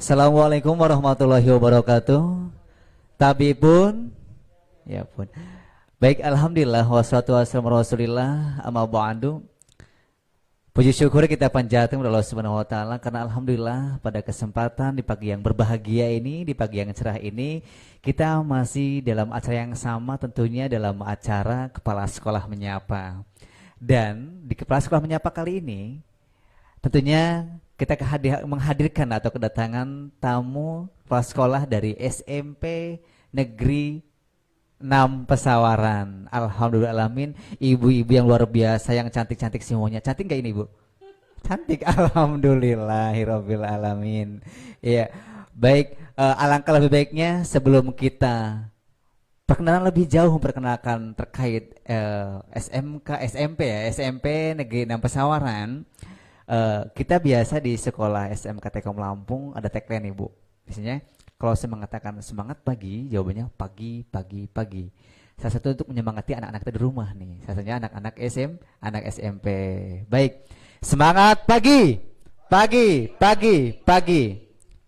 Assalamualaikum warahmatullahi wabarakatuh. Tabibun, ya pun. Baik, alhamdulillah wassalatu wassalamu ala Rasulillah amma ba'du. Puji syukur kita panjatkan kepada Allah Subhanahu wa taala karena alhamdulillah pada kesempatan di pagi yang berbahagia ini, di pagi yang cerah ini, kita masih dalam acara yang sama tentunya dalam acara Kepala Sekolah Menyapa. Dan di Kepala Sekolah Menyapa kali ini tentunya kita menghadirkan atau kedatangan tamu kepala sekolah dari SMP Negeri 6 Pesawaran. Alhamdulillah alamin, ibu-ibu yang luar biasa, yang cantik-cantik semuanya. Cantik nggak ini, Bu? Cantik, alhamdulillahirabbil alamin. Iya. Baik, alangkah lebih baiknya sebelum kita perkenalan lebih jauh memperkenalkan terkait SMP Negeri 6 Pesawaran. Kita biasa di sekolah SMK Tekom Lampung ada tagline nih, Bu. Biasanya kalau saya mengatakan semangat pagi, jawabannya pagi, pagi, pagi. Salah satu untuk menyemangati anak-anak kita di rumah nih. Salah satunya anak-anak anak SMP. Baik, semangat pagi, pagi, pagi, pagi.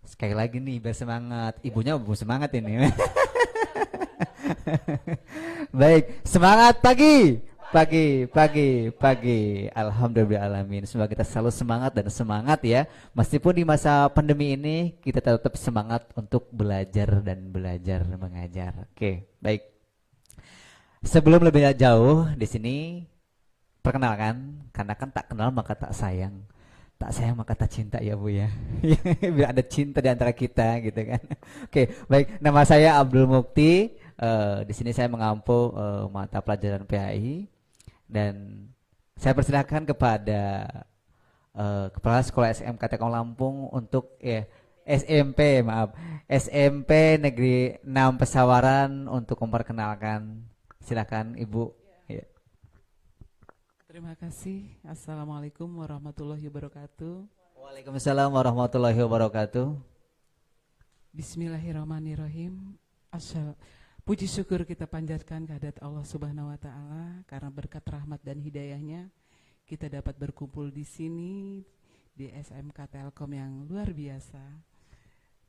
Sekali lagi nih biar semangat. Ibunya belum semangat ini. Baik, semangat pagi. Pagi, pagi, pagi. Alhamdulillahirrahmanirrahim. Semoga kita selalu semangat dan semangat ya. Meskipun di masa pandemi ini kita tetap semangat untuk belajar dan belajar mengajar. Oke, baik. Sebelum lebih jauh di sini perkenalkan, karena kan tak kenal maka tak sayang. Tak sayang maka tak cinta ya, Bu ya. Biar ada cinta di antara kita gitu kan. Oke, baik. Nama saya Abdul Mukti. Di sini saya mengampu mata pelajaran PAI. Dan saya persilahkan kepada Kepala Sekolah SMK Tekom Lampung untuk SMP Negeri 6 Pesawaran untuk memperkenalkan. Silakan Ibu. Ya. Terima kasih. Assalamualaikum warahmatullahi wabarakatuh. Waalaikumsalam warahmatullahi wabarakatuh. Bismillahirrahmanirrahim. Puji syukur kita panjatkan kehadirat Allah Subhanahu wa taala karena berkat rahmat dan hidayahnya kita dapat berkumpul di sini di SMK Telkom yang luar biasa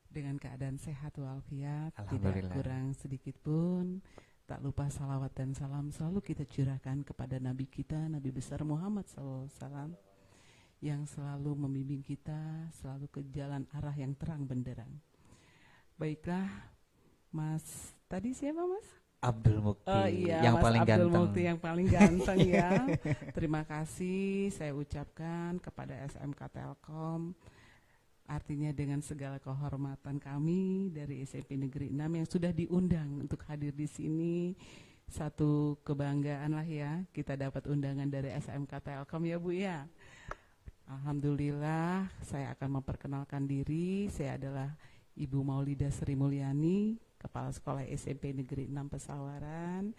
dengan keadaan sehat walafiat, tidak kurang sedikit pun. Tak lupa salawat dan salam selalu kita curahkan kepada Nabi kita, Nabi besar Muhammad SAW yang selalu membimbing kita selalu ke jalan arah yang terang benderang. Baiklah, Mas, tadi siapa Mas? Abdul Mukti, Iya, yang Mas paling Abdul ganteng. Mukti yang paling ganteng ya. Terima kasih saya ucapkan kepada SMK Telkom. Artinya dengan segala kehormatan kami dari SMP Negeri 6 yang sudah diundang untuk hadir di sini. Satu kebanggaan lah ya, kita dapat undangan dari SMK Telkom ya Bu ya. Alhamdulillah, saya akan memperkenalkan diri. Saya adalah Ibu Maulida Sri Mulyani, Kepala Sekolah SMP Negeri 6 Pesawaran.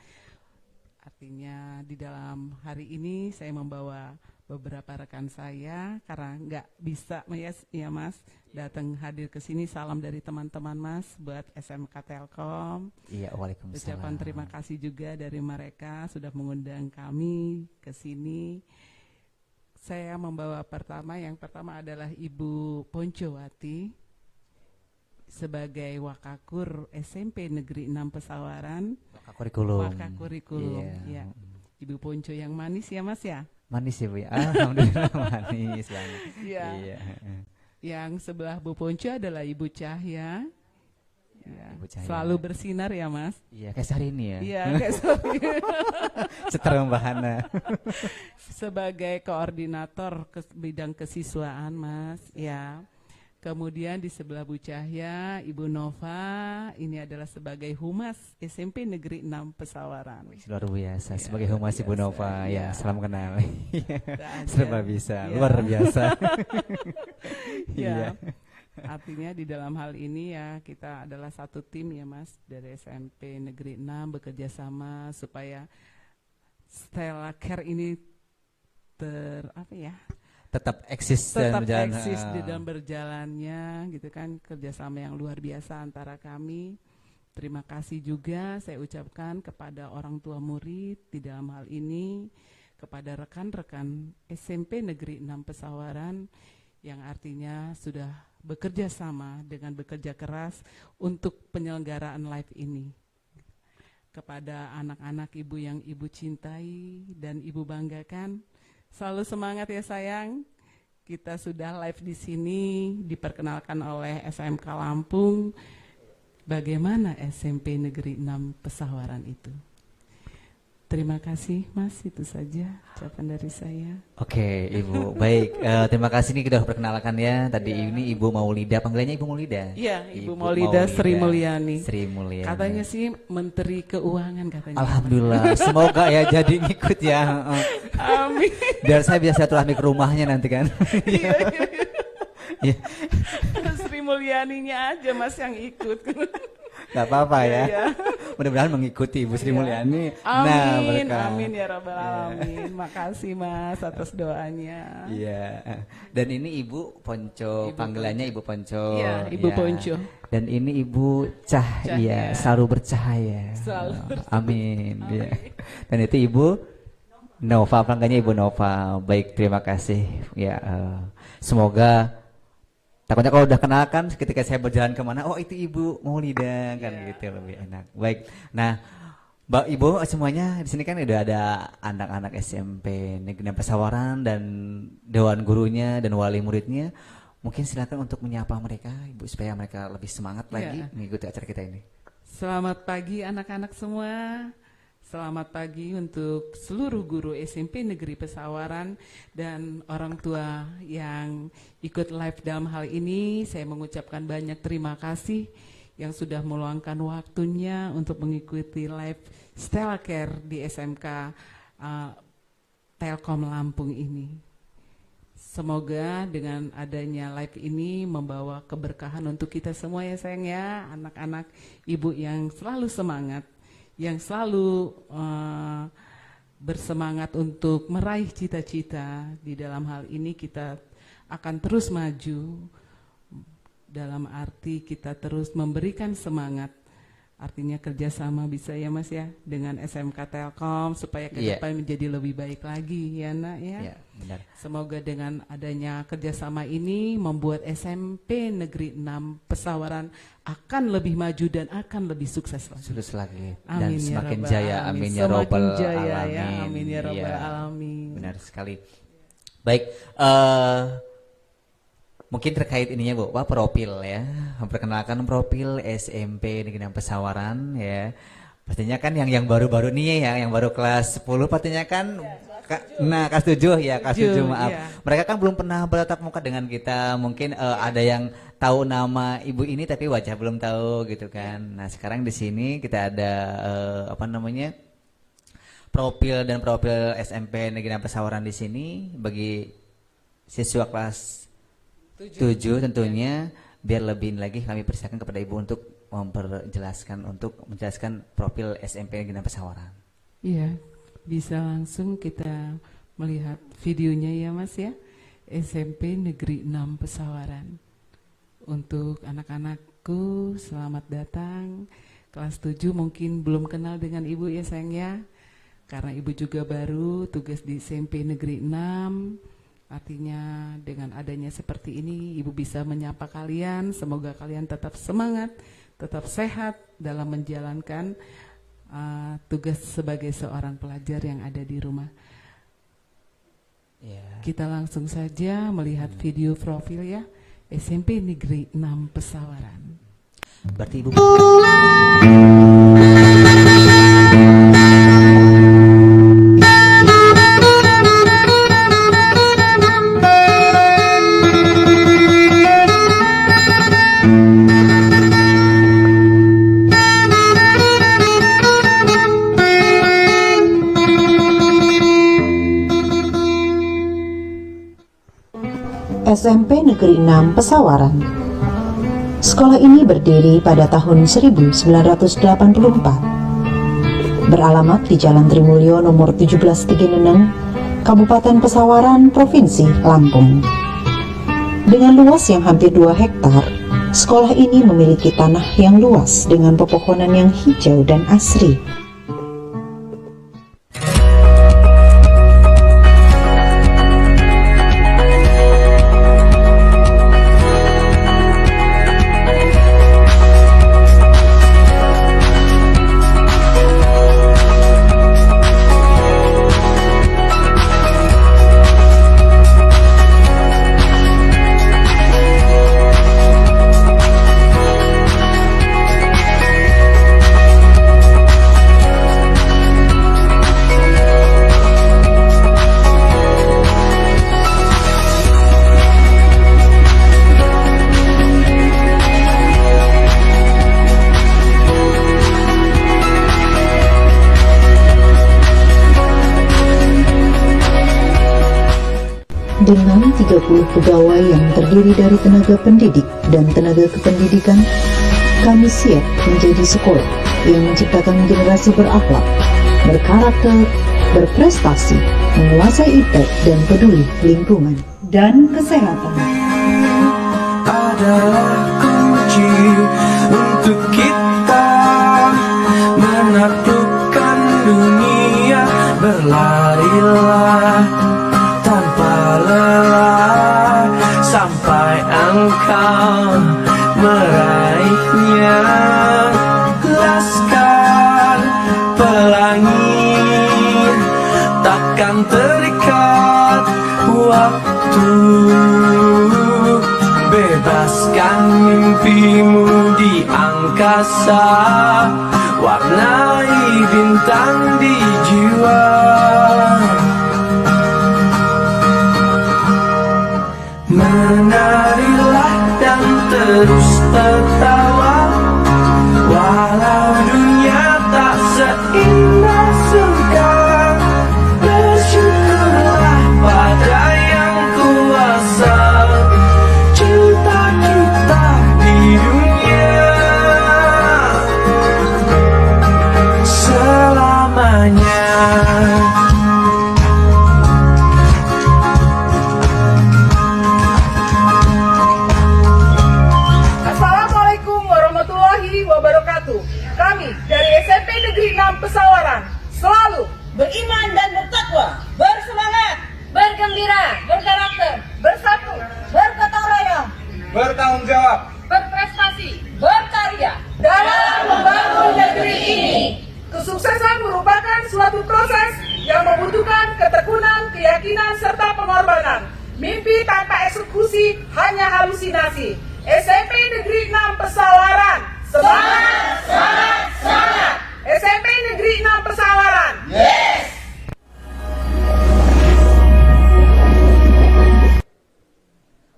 Artinya di dalam hari ini saya membawa beberapa rekan saya karena nggak bisa ya Mas datang hadir ke sini. Salam dari teman-teman Mas buat SMK Telkom. Iya, waalaikumsalam. Ucapan terima kasih juga dari mereka sudah mengundang kami ke sini. Saya membawa yang pertama adalah Ibu Poncowati sebagai Wakakur SMP Negeri 6 Pesawaran. Wakakurikulum. Ya. Ibu Ponco yang manis ya Mas ya? Manis ya Bu ya. Alhamdulillah manis banget. Ya. Iya. Yang sebelah Bu Ponco adalah Ibu Cahya. Ya. Ibu Cahya. Selalu bersinar ya Mas? Iya, kayak sehari ini ya. Iya, kayak sorry. Seterang bahana. Sebagai koordinator bidang kesiswaan Mas, ya. Kemudian di sebelah Bu Cahya, Ibu Nova, ini adalah sebagai Humas SMP Negeri 6 Pesawaran. Luar biasa, Ya, sebagai Humas Ibu Nova, ya, salam kenal. Serba bisa, ya. luar biasa. Ya, artinya di dalam hal ini ya kita adalah satu tim ya Mas, dari SMP Negeri 6 bekerja sama supaya Stella Care ini tetap eksis di dalam berjalannya gitu kan, kerjasama yang luar biasa antara kami. Terima kasih juga saya ucapkan kepada orang tua murid di dalam hal ini, kepada rekan-rekan SMP Negeri 6 Pesawaran yang artinya sudah bekerja sama dengan bekerja keras untuk penyelenggaraan live ini. Kepada anak-anak ibu yang ibu cintai dan ibu banggakan, selalu semangat ya sayang. Kita sudah live di sini, diperkenalkan oleh SMK Lampung. Bagaimana SMP Negeri 6 Pesawaran itu? Terima kasih Mas, itu saja ucapan dari saya. Oke, Ibu. Baik, terima kasih nih kita perkenalkan ya. Tadi ini Ibu Maulida, panggilannya Ibu Maulida. Iya, Ibu Maulida Sri Mulyani. Sri Mulyani. Katanya sih Menteri Keuangan katanya. Alhamdulillah, semoga ya jadi ngikut ya. Amin. Biar saya bisa silaturahmi ke rumahnya nanti kan. Iya, iya, Iya. Sri Mulyaninya aja Mas yang ikut. Gak apa-apa ya. Iya. Mudah-mudahan mengikuti Ibu Sri Mulyani. Amin, berkah. amin ya Rabbal Alamin. Makasih Mas atas doanya. Iya. Dan ini Ibu Ponco, panggilannya Ibu Ponco. Iya, Ibu Ya. Ponco. Dan ini Ibu Cahya, selalu bercahaya. Selalu Amin. Ya. Dan itu Ibu Nova, panggilannya Ibu Nova. Baik, terima kasih. Ya, semoga takutnya kalau udah kenal kan ketika saya berjalan kemana, oh itu Ibu Maulida kan gitu, lebih enak. Baik. Nah, Mbak Ibu semuanya di sini kan udah ada anak-anak SMP Negeri 6 Pesawaran dan dewan gurunya dan wali muridnya. Mungkin silakan untuk menyapa mereka, Ibu, supaya mereka lebih semangat lagi mengikuti acara kita ini. Selamat pagi anak-anak semua. Selamat pagi untuk seluruh guru SMP Negeri Pesawaran dan orang tua yang ikut live dalam hal ini. Saya mengucapkan banyak terima kasih yang sudah meluangkan waktunya untuk mengikuti live Stella Care di SMK Telkom Lampung ini. Semoga dengan adanya live ini membawa keberkahan untuk kita semua ya sayang ya, anak-anak ibu yang selalu semangat, yang selalu bersemangat untuk meraih cita-cita. Di dalam hal ini kita akan terus maju, dalam arti kita terus memberikan semangat. Artinya kerjasama bisa ya Mas ya dengan SMK Telkom supaya ke depan menjadi lebih baik lagi ya nak ya. Benar. Semoga dengan adanya kerjasama ini membuat SMP Negeri 6 Pesawaran akan lebih maju dan akan lebih sukses lagi. Sukses lagi dan Amin ya semakin Rabbal jaya. Alamin. Amin ya Semakin Rabbal jaya Alamin. ya. Amin ya Rabbal Iya. Alamin. Benar sekali. Baik, mungkin terkait ininya Bu, Pak, profil ya. Memperkenalkan profil SMP Negeri 6 Pesawaran ya. Pastinya kan yang baru-baru nih ya, yang baru kelas 10 pastinya kan kelas 7 ya, kelas 7 maaf. Iya. Mereka kan belum pernah bertatap muka dengan kita. Mungkin ada yang tahu nama ibu ini tapi wajah belum tahu gitu kan. Nah, sekarang di sini kita ada profil SMP Negeri 6 Pesawaran di sini bagi siswa kelas 7 tentunya. Biar lebih lagi kami persilakan kepada Ibu untuk menjelaskan profil SMP Negeri 6 Pesawaran. Iya, bisa langsung kita melihat videonya ya Mas ya. SMP Negeri 6 Pesawaran. Untuk anak-anakku selamat datang. Kelas 7 mungkin belum kenal dengan Ibu ya sayang ya. Karena Ibu juga baru tugas di SMP Negeri 6. Artinya dengan adanya seperti ini Ibu bisa menyapa kalian. Semoga kalian tetap semangat, tetap sehat dalam menjalankan tugas sebagai seorang pelajar yang ada di rumah. Kita langsung saja melihat video profil ya, SMP Negeri 6 Pesawaran. Berarti Ibu SMP Negeri 6 Pesawaran. Sekolah ini berdiri pada tahun 1984. Beralamat di Jalan Trimulyo nomor 17 Tigeneneng, Kabupaten Pesawaran, Provinsi Lampung. Dengan luas yang hampir 2 hektar, sekolah ini memiliki tanah yang luas dengan pepohonan yang hijau dan asri. 30 pegawai yang terdiri dari tenaga pendidik dan tenaga kependidikan, kami siap menjadi sekolah yang menciptakan generasi berakhlak, berkarakter, berprestasi, menguasai iptek dan peduli lingkungan dan kesehatan. Adalah kunci untuk kita menaklukkan dunia. Berlarilah tanpa lelah sampai engkau meraihnya. Laskar pelangi takkan terikat waktu. Bebaskan mimpimu di angkasa, warnai bintang di jiwa. Menarilah dan terus tertawa, walau dunia tak seindah surga. Bersyukurlah pada yang kuasa, cinta kita di dunia selamanya. Assalamualaikum warahmatullahi wabarakatuh. Kami dari SMP Negeri 6 Pesawaran selalu beriman dan bertakwa, bersemangat, bergembira, berkarakter, bersatu, bergotong royong, Bertanggung jawab, berprestasi, berkarya. dalam membangun negeri ini. Kesuksesan merupakan suatu proses yang membutuhkan ketekunan, keyakinan, serta pengorbanan. Mimpi tanpa eksekusi hanya halusinasi. SMP Negeri 6 Pesawaran, semangat, semangat, semangat. SMP Negeri 6 Pesawaran.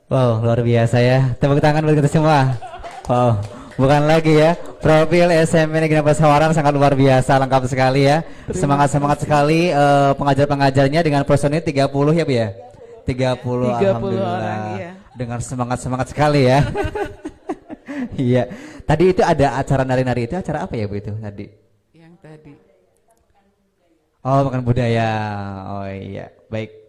Wow, luar biasa ya. Tepuk tangan buat kita semua. Wow, bukan lagi ya. Profil SMP Negeri 6 Pesawaran sangat luar biasa, lengkap sekali ya. Semangat-semangat sekali pengajar-pengajarnya dengan personil 30 ya Bu ya? 30, 30 alhamdulillah. orang, iya. Dengan semangat-semangat sekali ya. Iya. Tadi itu ada acara nari-nari, itu acara apa ya Bu itu tadi? Yang tadi. Oh, makan budaya. Oh iya, baik.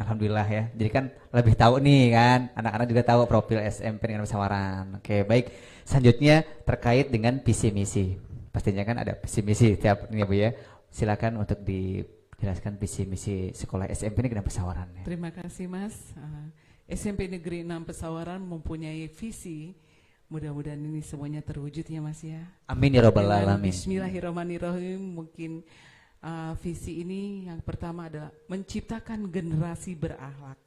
Alhamdulillah ya. Jadi kan lebih tahu nih kan, anak-anak juga tahu profil SMP Negeri Pesawaran. Oke, baik. Selanjutnya terkait dengan visi misi. Pastinya kan ada visi misi tiap ini ya Bu ya. Silakan untuk dijelaskan visi misi sekolah SMP Negeri Pesawaran ya. Terima kasih Mas. SMP Negeri 6 Pesawaran mempunyai visi. Mudah-mudahan ini semuanya terwujud ya Mas ya. Amin ya rabbal Dengan alamin. Bismillahirrahmanirrahim. Mungkin visi ini yang pertama adalah menciptakan generasi berakhlak,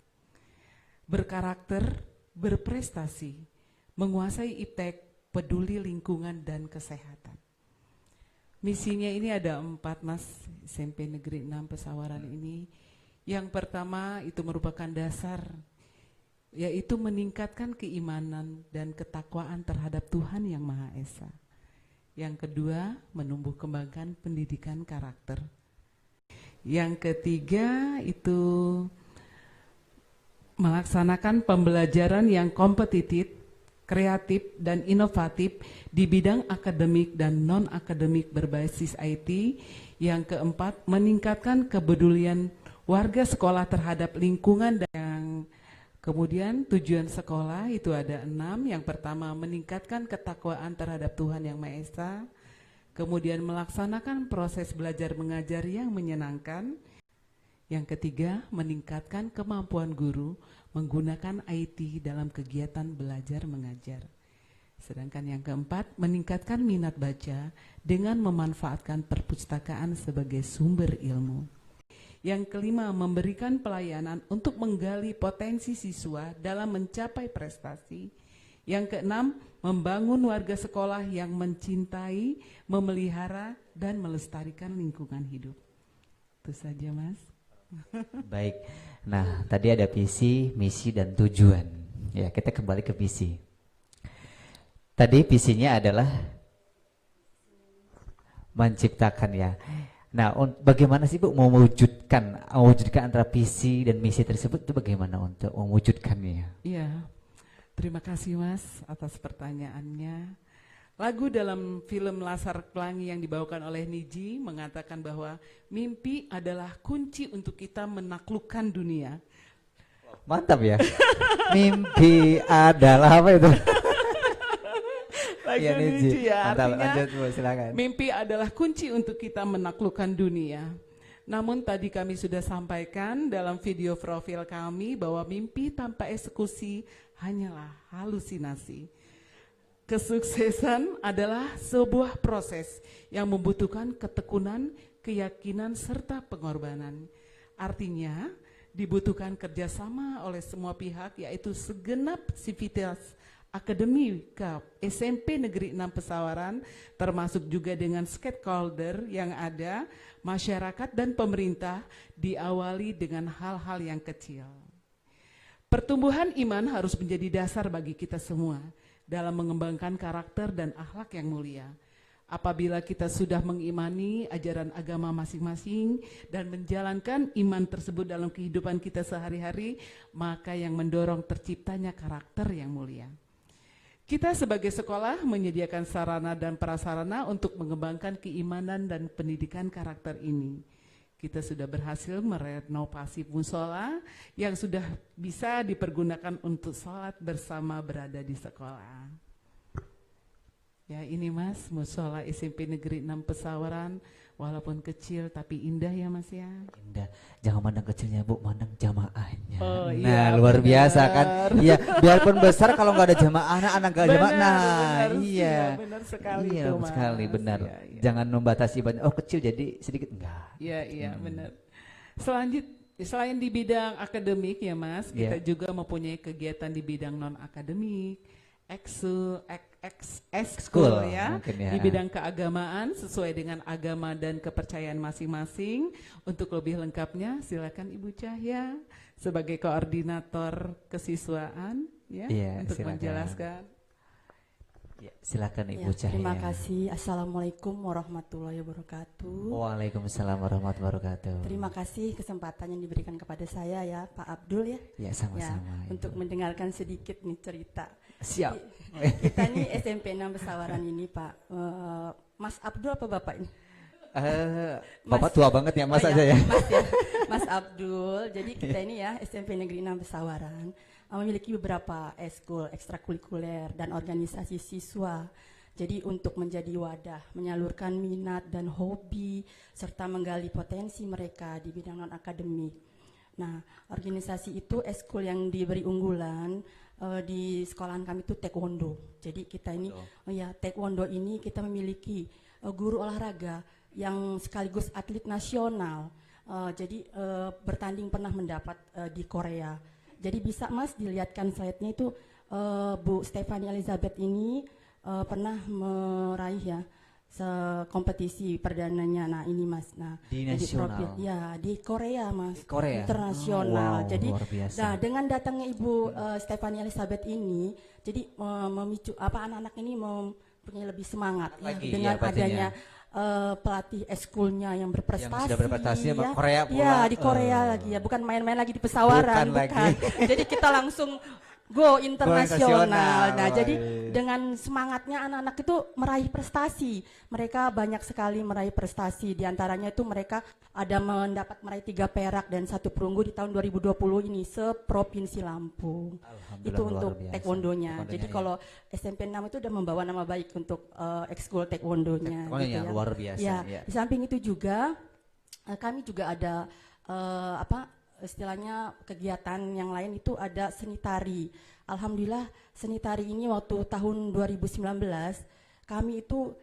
berkarakter, berprestasi, menguasai iptek, peduli lingkungan dan kesehatan. Misinya ini ada 4 Mas, SMP Negeri 6 Pesawaran ini. Yang pertama itu merupakan dasar, yaitu meningkatkan keimanan dan ketakwaan terhadap Tuhan Yang Maha Esa. Yang kedua, menumbuh kembangkan pendidikan karakter. Yang ketiga itu melaksanakan pembelajaran yang kompetitif, kreatif, dan inovatif di bidang akademik dan non-akademik berbasis IT. Yang keempat, meningkatkan kepedulian warga sekolah terhadap lingkungan. Dan kemudian tujuan sekolah itu ada 6. Yang pertama, meningkatkan ketakwaan terhadap Tuhan Yang Maha Esa. Kemudian melaksanakan proses belajar mengajar yang menyenangkan. Yang ketiga, meningkatkan kemampuan guru menggunakan IT dalam kegiatan belajar mengajar. Sedangkan yang keempat, meningkatkan minat baca dengan memanfaatkan perpustakaan sebagai sumber ilmu. Yang kelima, memberikan pelayanan untuk menggali potensi siswa dalam mencapai prestasi. Yang keenam, membangun warga sekolah yang mencintai, memelihara, dan melestarikan lingkungan hidup. Itu saja Mas. Baik. Nah, tadi ada visi, misi, dan tujuan. Ya, kita kembali ke visi. Tadi visinya adalah menciptakan ya. Nah, bagaimana sih Bu mewujudkan antara visi dan misi tersebut itu bagaimana untuk mewujudkannya? Iya, terima kasih Mas atas pertanyaannya. Lagu dalam film Laskar Pelangi yang dibawakan oleh Niji mengatakan bahwa mimpi adalah kunci untuk kita menaklukkan dunia. Mantap ya. Mimpi adalah apa itu? Lagu Iya, Niji. Niji ya, Mantap, artinya lanjut Bu, silakan. mimpi adalah kunci untuk kita menaklukkan dunia. Namun tadi kami sudah sampaikan dalam video profil kami bahwa mimpi tanpa eksekusi hanyalah halusinasi. Kesuksesan adalah sebuah proses yang membutuhkan ketekunan, keyakinan, serta pengorbanan. Artinya, dibutuhkan kerjasama oleh semua pihak, yaitu segenap sivitas akademika SMP Negeri 6 Pesawaran, termasuk juga dengan stakeholder yang ada, masyarakat dan pemerintah, diawali dengan hal-hal yang kecil. Pertumbuhan iman harus menjadi dasar bagi kita semua dalam mengembangkan karakter dan akhlak yang mulia. Apabila kita sudah mengimani ajaran agama masing-masing dan menjalankan iman tersebut dalam kehidupan kita sehari-hari, maka yang mendorong terciptanya karakter yang mulia. Kita sebagai sekolah menyediakan sarana dan prasarana untuk mengembangkan keimanan dan pendidikan karakter ini. Kita sudah berhasil merenovasi musola yang sudah bisa dipergunakan untuk sholat bersama berada di sekolah. Ya, ini Mas, musola SMP Negeri 6 Pesawaran, walaupun kecil tapi indah ya Mas ya. Indah. Jangan mandang kecilnya Bu, mandang jamaahnya. Oh, Nah, iya, luar benar. biasa kan. Iya, biarpun besar kalau nggak ada jamaah, anak nggak ada jamaah. Nah, benar, iya. benar sekali Iya, itu, Mas. sekali benar. Iya, iya. Jangan membatasi ibadah. Oh, kecil jadi sedikit enggak. Iya, benar. Selain di bidang akademik ya Mas, kita Iya. juga mempunyai kegiatan di bidang non akademik, ekskul Ekskul, ya, mungkin ya. di bidang keagamaan sesuai dengan agama dan kepercayaan masing-masing. Untuk lebih lengkapnya silakan Ibu Cahya sebagai koordinator kesiswaan ya, Iya, untuk silakan. menjelaskan. Ya, silakan Ibu Ya, Cahya. terima kasih. Assalamualaikum warahmatullahi wabarakatuh. Waalaikumsalam warahmatullahi wabarakatuh. Terima kasih kesempatan yang diberikan kepada saya ya Pak Abdul ya. Ya, sama-sama. Ibu. Untuk mendengarkan sedikit nih cerita. Siap. Kita nih SMP 6 Pesawaran ini Pak. Mas Abdul apa Bapak ini? Bapak tua banget ya Mas Oh, aja ya. Mas ya. Mas Abdul. Jadi kita ini ya SMP Negeri 6 Pesawaran memiliki beberapa eskul, ekstrakurikuler dan organisasi siswa. Jadi untuk menjadi wadah, menyalurkan minat dan hobi serta menggali potensi mereka di bidang non akademik. Nah, organisasi itu eskul yang diberi unggulan di sekolahan kami itu taekwondo. Jadi kita ini taekwondo ini kita memiliki guru olahraga yang sekaligus atlet nasional. Jadi bertanding pernah mendapat di Korea. Jadi bisa Mas dilihatkan slide-nya itu Bu Stephanie Elizabeth ini pernah meraih ya kompetisi perdananya. Nah ini Mas. Nah Di jadi nasional? Ya di Korea Mas. Di Korea? Internasional. Wow, Jadi luar biasa. nah dengan datangnya Ibu Stephanie Elizabeth ini, jadi memicu anak-anak ini mempunyai lebih semangat ya, Lagi, dengan ya, pastinya. adanya pelatih eskulnya yang berprestasi. Yang sudah berprestasi ya. sama Korea pula. Ya di Korea lagi ya, bukan main-main lagi di Pesawaran, Bukan lagi. Jadi kita langsung go internasional. internasional, Nah, jadi baik. dengan semangatnya anak-anak itu meraih prestasi. Mereka banyak sekali meraih prestasi. Di antaranya itu mereka ada meraih 3 perak dan 1 perunggu di tahun 2020 ini seprovinsi Lampung. Alhamdulillah, Itu luar untuk biasa. taekwondonya. Jadi Taekwondonya, ya. kalau SMP 6 itu udah membawa nama baik untuk ekskul taekwondonya. Taekwondonya gitu ya. luar biasa, Ya, ya. di samping itu juga kami juga ada istilahnya kegiatan yang lain itu ada seni tari. Alhamdulillah seni tari ini waktu tahun 2019 kami itu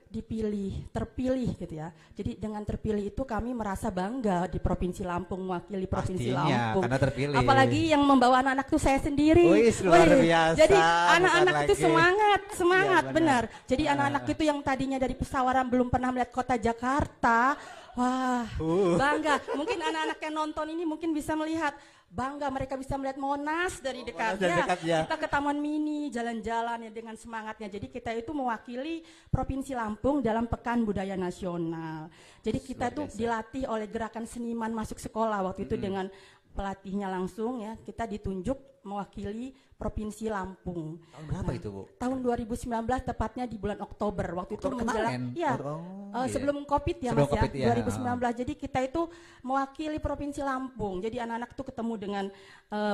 terpilih gitu ya. Jadi dengan terpilih itu kami merasa bangga di Provinsi Lampung, mewakili Provinsi Pastinya, Lampung. karena terpilih. Apalagi yang membawa anak-anak itu saya sendiri. Wih, luar biasa, Jadi bukan anak-anak itu lagi. semangat, Iya, benar. benar. Jadi anak-anak itu yang tadinya dari Pesawaran belum pernah melihat kota Jakarta, wah bangga. Mungkin anak-anak yang nonton ini mungkin bisa melihat, bangga mereka bisa melihat Monas dari dekat. Monas dari dekat, ya. Kita ke Taman Mini, jalan-jalan ya dengan semangatnya. Jadi kita itu mewakili Provinsi Lampung dalam Pekan Budaya Nasional. Jadi kita tuh dilatih oleh gerakan seniman masuk sekolah waktu itu dengan pelatihnya langsung ya. Kita ditunjuk mewakili Provinsi Lampung. Tahun berapa itu, Bu? Tahun 2019 tepatnya di bulan Oktober. Waktu itu Oktober menjelang kemarin? ya. Iya. Sebelum Covid ya Sebelum Mas Covid, ya, ya. 2019. Jadi kita itu mewakili Provinsi Lampung. Jadi anak-anak tuh ketemu dengan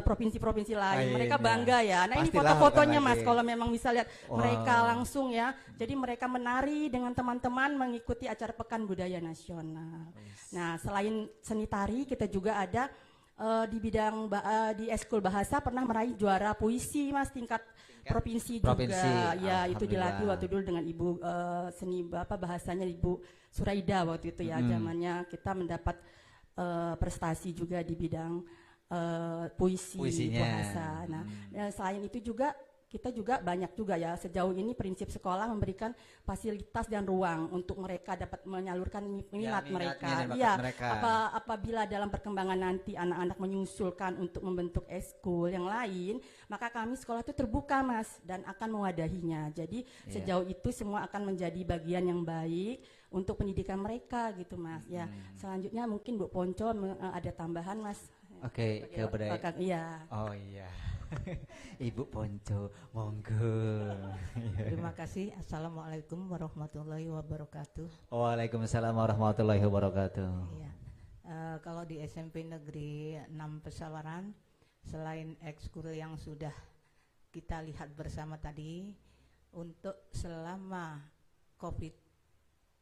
provinsi-provinsi lain. Mereka bangga ya. Nah, ini Pastilah, foto-fotonya bukan Mas lagi. kalau memang bisa lihat Wah. mereka langsung ya. Jadi mereka menari dengan teman-teman mengikuti acara Pekan Budaya Nasional. Nah, selain seni tari kita juga ada di bidang di eskul bahasa pernah meraih juara puisi Mas tingkat provinsi provinsi. juga. Ya, itu Alhamdulillah. dilatih waktu dulu dengan Ibu seni bahasanya Ibu Suraida waktu itu ya. Zamannya kita mendapat prestasi juga di bidang puisinya. Bahasa. Nah, selain itu juga kita juga banyak juga ya sejauh ini prinsip sekolah memberikan fasilitas dan ruang untuk mereka dapat menyalurkan minat mereka. Iya, apabila dalam perkembangan nanti anak-anak menyusulkan untuk membentuk eskul yang lain, maka kami sekolah itu terbuka Mas dan akan mewadahinya. Jadi sejauh itu semua akan menjadi bagian yang baik untuk pendidikan mereka gitu Mas. Ya, selanjutnya mungkin Bu Ponco ada tambahan Mas. Oke, kebudayaan. Iya. Oh iya. Ibu Ponco, monggo. Terima kasih. Assalamualaikum warahmatullahi wabarakatuh. Waalaikumsalam warahmatullahi wabarakatuh. Iya. Kalau di SMP Negeri 6 Pesawaran, selain ekskul yang sudah kita lihat bersama tadi, untuk selama COVID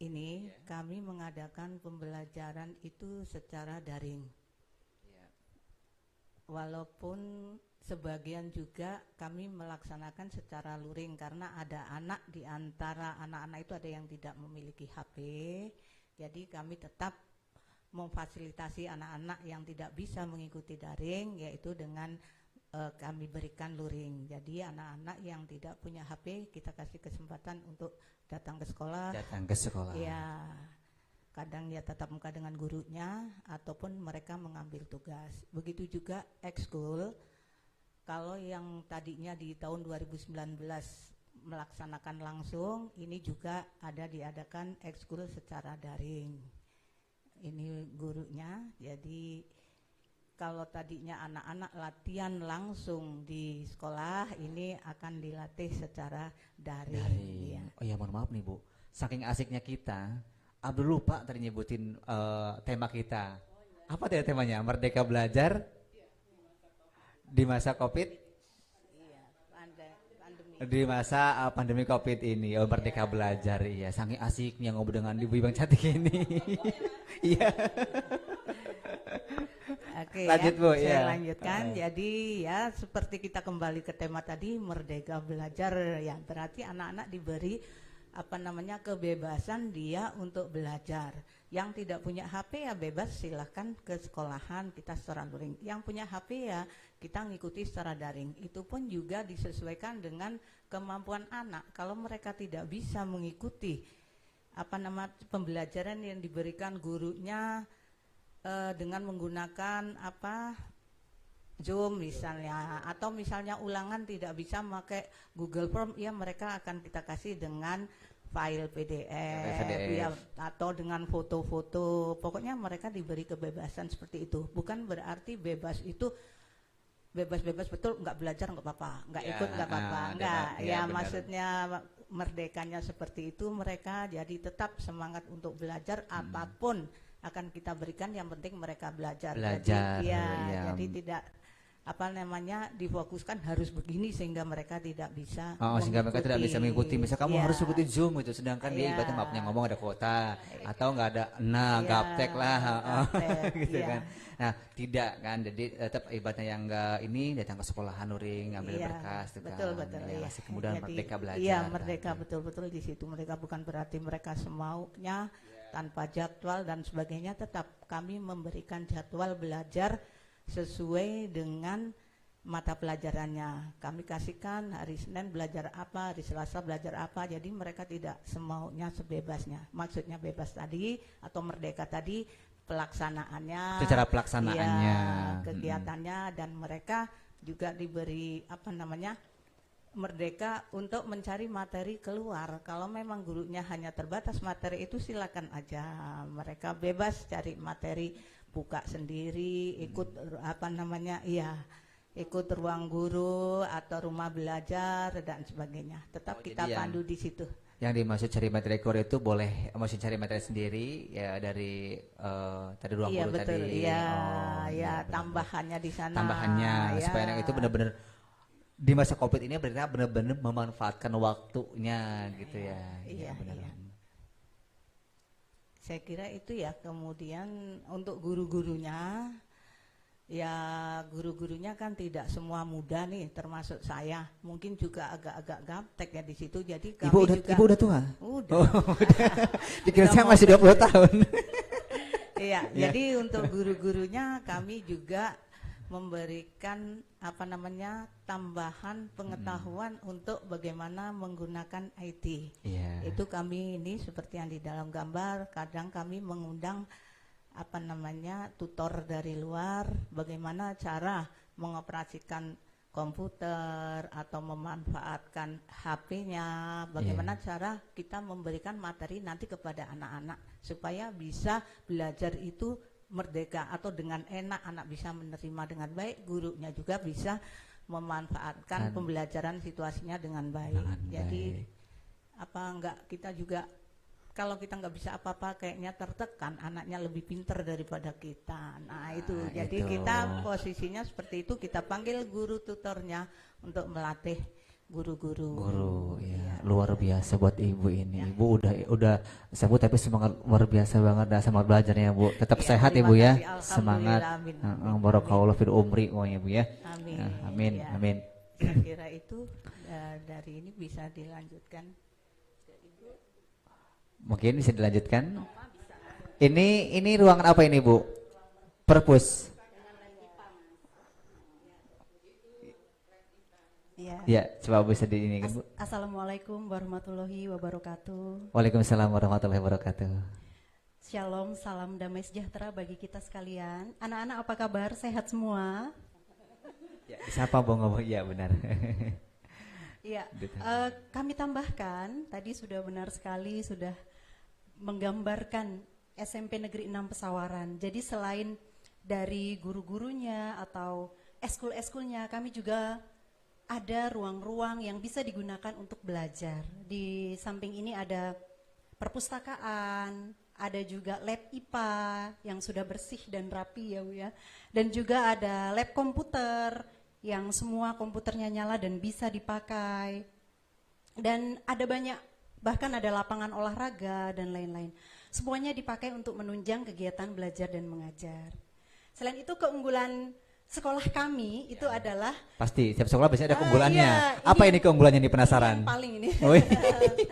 ini kami mengadakan pembelajaran itu secara daring. Walaupun sebagian juga kami melaksanakan secara luring karena ada anak di antara anak-anak itu ada yang tidak memiliki HP. Jadi kami tetap memfasilitasi anak-anak yang tidak bisa mengikuti daring yaitu dengan kami berikan luring. Jadi anak-anak yang tidak punya HP kita kasih kesempatan untuk datang ke sekolah. Datang ke sekolah. Iya. Kadang dia tatap muka dengan gurunya ataupun mereka mengambil tugas. Begitu juga ekskul. Kalau yang tadinya di tahun 2019 melaksanakan langsung, ini juga ada diadakan ekskul secara daring. Ini gurunya, jadi kalau tadinya anak-anak latihan langsung di sekolah, ini akan dilatih secara daring. Ya. Oh iya, mohon maaf nih Bu, saking asiknya kita, Abdul lupa tadi nyebutin tema kita. Apa tadi temanya? Merdeka Belajar di masa COVID? Iya, pandemi. Di masa pandemi COVID ini, Merdeka Belajar. Iya, saking asiknya ngobrol dengan ibu yang cantik ini. Iya. Oke, lanjut Bu, saya ya. lanjutkan. Jadi ya seperti kita kembali ke tema tadi, Merdeka Belajar ya, berarti anak-anak diberi kebebasan dia untuk belajar. Yang tidak punya HP ya bebas, silahkan ke sekolahan kita secara luring. Yang punya HP ya kita ngikuti secara daring. Itu pun juga disesuaikan dengan kemampuan anak. Kalau mereka tidak bisa mengikuti pembelajaran yang diberikan gurunya dengan menggunakan Zoom misalnya, atau misalnya ulangan tidak bisa pakai Google Form, ya mereka akan kita kasih dengan file PDF. Ya, atau dengan foto-foto. Pokoknya mereka diberi kebebasan seperti itu. Bukan berarti bebas itu bebas-bebas betul, nggak belajar nggak apa-apa, nggak ikut nggak apa-apa, nggak. Ya maksudnya merdekanya seperti itu, mereka jadi tetap semangat untuk belajar apapun akan kita berikan, yang penting mereka belajar. Jadi, jadi tidak difokuskan harus begini sehingga mereka tidak bisa sehingga mereka tidak bisa mengikuti. Misal kamu harus ikuti Zoom gitu, sedangkan dia ibaratnya nggak punya ngomong, ada kuota atau nggak ada gaptek lah gitu kan. Nah tidak kan, jadi tetap ibaratnya yang nggak ini datang ke sekolahan luring ngambil berkas gitu kan. Betul Masih kemudian merdeka belajar. Iya, merdeka betul-betul di situ. Mereka bukan berarti mereka semaunya tanpa jadwal dan sebagainya, tetap kami memberikan jadwal belajar sesuai dengan mata pelajarannya. Kami kasihkan hari Senin belajar apa, hari Selasa belajar apa, jadi mereka tidak semaunya sebebasnya. Maksudnya bebas tadi atau merdeka tadi pelaksanaannya, Secara pelaksanaannya. ya, kegiatannya, dan mereka juga diberi merdeka untuk mencari materi keluar. Kalau memang gurunya hanya terbatas materi itu, silakan aja mereka bebas cari materi, buka sendiri, ikut ikut ruang guru atau rumah belajar dan sebagainya. Tetap kita jadi pandu di situ. Yang dimaksud cari materi keluar itu boleh, maksud cari materi sendiri ya dari tadi ruang Iya guru betul, tadi. iya, Oh, ya benar-benar. tambahannya di sana. Tambahannya ya. supaya anak itu benar-benar di masa Covid ini benar-benar memanfaatkan waktunya gitu ya. Iya, benar. iya. Saya kira itu ya. Kemudian untuk guru-gurunya, ya guru-gurunya kan tidak semua muda nih, termasuk saya. Mungkin juga agak-agak gaptek ya di situ. Jadi kami Ibu udah tua? Udah. Oh, udah. Dikira Udah saya mau masih 20 tahun. Iya, Ya. jadi untuk guru-gurunya kami juga memberikan tambahan pengetahuan untuk bagaimana menggunakan IT. Iya. Itu kami ini seperti yang di dalam gambar, kadang kami mengundang tutor dari luar, bagaimana cara mengoperasikan komputer atau memanfaatkan HP-nya, bagaimana cara kita memberikan materi nanti kepada anak-anak supaya bisa belajar itu merdeka atau dengan enak, anak bisa menerima dengan baik, gurunya juga bisa memanfaatkan pembelajaran situasinya dengan baik. Jadi kita juga kalau kita nggak bisa apa-apa kayaknya tertekan, anaknya lebih pinter daripada kita. Nah itu, jadi itu. kita posisinya seperti itu, kita panggil guru tutornya untuk melatih guru-guru. Guru ya, luar biasa buat ibu ini. Ya. Ibu udah sebut tapi semangat luar biasa banget dah semangat belajarnya Bu. Tetap Ya, sehat terima Ibu ya. kasih. Semangat. Alhamdulillah, amin. Barakallahu fil umri pokoknya Bu ya. Amin. Amin. Ya. Amin. Saya kira itu dari ini bisa dilanjutkan. Mungkin bisa dilanjutkan. Ini ruangan apa ini Bu? Perpus. Ya. Ya, coba bisa di ini Bu. Assalamualaikum warahmatullahi wabarakatuh. Waalaikumsalam warahmatullahi wabarakatuh. Shalom, salam damai sejahtera bagi kita sekalian. Anak-anak apa kabar? Sehat semua? Ya, siapa Bu ngomong? Iya benar. Iya, kami tambahkan, tadi sudah benar sekali, sudah menggambarkan SMP Negeri 6 Pesawaran. Jadi selain dari guru-gurunya atau eskul-eskulnya, kami juga ada ruang-ruang yang bisa digunakan untuk belajar. Di samping ini ada perpustakaan, ada juga lab IPA yang sudah bersih dan rapi ya Bu ya. Dan juga ada lab komputer yang semua komputernya nyala dan bisa dipakai. Dan ada banyak, bahkan ada lapangan olahraga dan lain-lain. Semuanya dipakai untuk menunjang kegiatan belajar dan mengajar. Selain itu keunggulan sekolah kami itu adalah Pasti setiap sekolah biasanya ada keunggulannya. iya, Apa ini keunggulannya nih penasaran? yang paling ini. Oh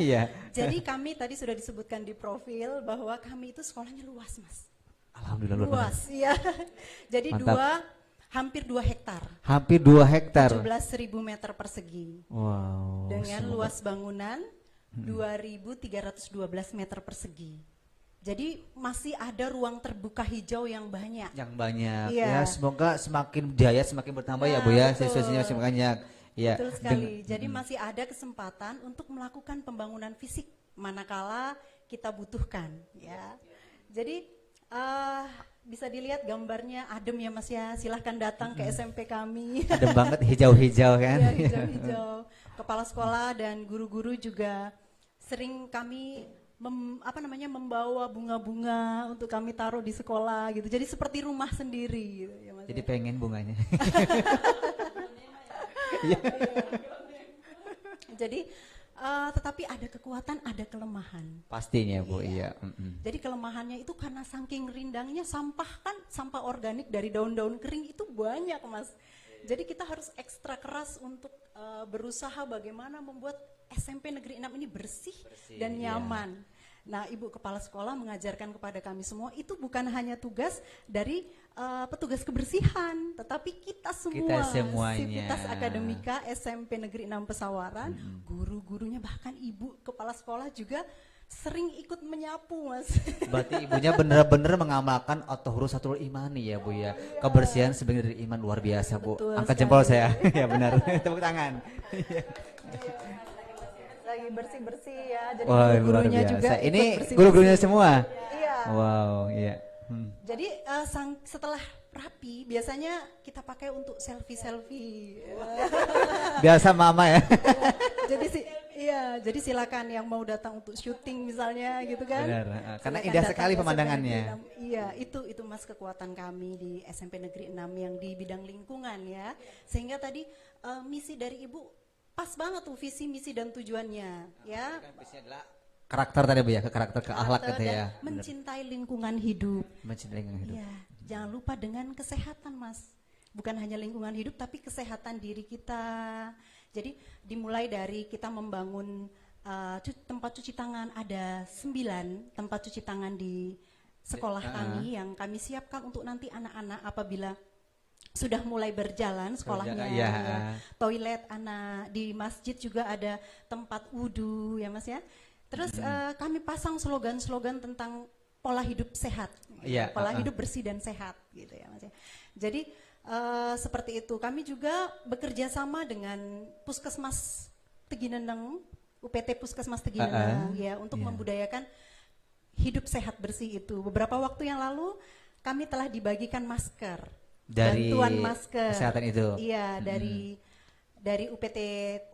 iya. Jadi kami tadi sudah disebutkan di profil bahwa kami itu sekolahnya luas Mas. Alhamdulillah Luas, iya. Jadi Mantap. hampir 2 hektar. Hampir 2 hektar. 17.000 meter persegi. Wow. Dengan semoga- luas bangunan 2.312 meter persegi. Jadi masih ada ruang terbuka hijau yang banyak. yang banyak. Iya. Ya, semoga semakin jaya semakin bertambah ya Nah, Bu ya, betul. siswa-siswinya semakin banyak. Ya. Betul sekali. Jadi masih ada kesempatan untuk melakukan pembangunan fisik manakala kita butuhkan, ya. Jadi bisa dilihat gambarnya adem ya Mas ya. Silahkan datang ke SMP kami. Adem banget hijau-hijau kan. Ya, hijau-hijau. Kepala sekolah dan guru-guru juga sering kami membawa bunga-bunga untuk kami taruh di sekolah gitu. Jadi seperti rumah sendiri gitu ya Mas. Jadi ya. pengen bunganya. Jadi tetapi ada kekuatan, ada kelemahan. Pastinya Bu, iya. Jadi kelemahannya itu karena saking rindangnya sampah kan, sampah organik dari daun-daun kering itu banyak Mas. Jadi kita harus ekstra keras untuk berusaha bagaimana membuat SMP Negeri 6 ini bersih dan iya. nyaman. Nah, Ibu Kepala Sekolah mengajarkan kepada kami semua itu bukan hanya tugas dari petugas kebersihan, tetapi kita semua, semuanya. Sivitas Akademika SMP Negeri 6 Pesawaran, guru-gurunya bahkan Ibu Kepala Sekolah juga sering ikut menyapu, Mas. Berarti ibunya bener-bener mengamalkan at-tahuru imani ya Bu ya. Kebersihan sebagian dari iman, luar biasa Bu. Betul Angkat sekali. jempol saya. Ya benar. Tepuk tangan. Lagi bersih-bersih ya. Jadi Wah, luar guru-gurunya biasa. juga ikut Ini bersih-bersih. guru-gurunya semua. iya. Wow, iya. Jadi setelah rapi biasanya kita pakai untuk selfie-selfie. Biasa mama ya. Jadi silakan yang mau datang untuk syuting misalnya gitu kan. Benar, karena Silakan indah datang sekali ke SMP pemandangannya. Negeri 6. Iya, itu Mas kekuatan kami di SMP Negeri 6 yang di bidang lingkungan ya. Sehingga tadi misi dari Ibu pas banget tuh, visi, misi dan tujuannya ya. Karakter tadi Bu ya, karakter ke akhlak gitu Dan ya. mencintai lingkungan hidup. Mencintai lingkungan hidup. Iya, jangan lupa dengan kesehatan, Mas. Bukan hanya lingkungan hidup, tapi kesehatan diri kita. Jadi dimulai dari kita membangun tempat cuci tangan, ada 9 tempat cuci tangan di sekolah kami yang kami siapkan untuk nanti anak-anak apabila sudah mulai berjalan sekolahnya. Iya. Ya. Toilet anak, di masjid juga ada tempat wudhu ya Mas ya. Terus kami pasang slogan-slogan tentang pola hidup sehat, Iya, pola hidup bersih dan sehat gitu ya Mas ya. Jadi seperti itu. Kami juga bekerja sama dengan Puskesmas Tegineneng, UPT Puskesmas Tegineneng ya untuk membudayakan hidup sehat bersih itu. Beberapa waktu yang lalu kami telah dibagikan masker, bantuan masker. Kesehatan itu. Iya, dari UPT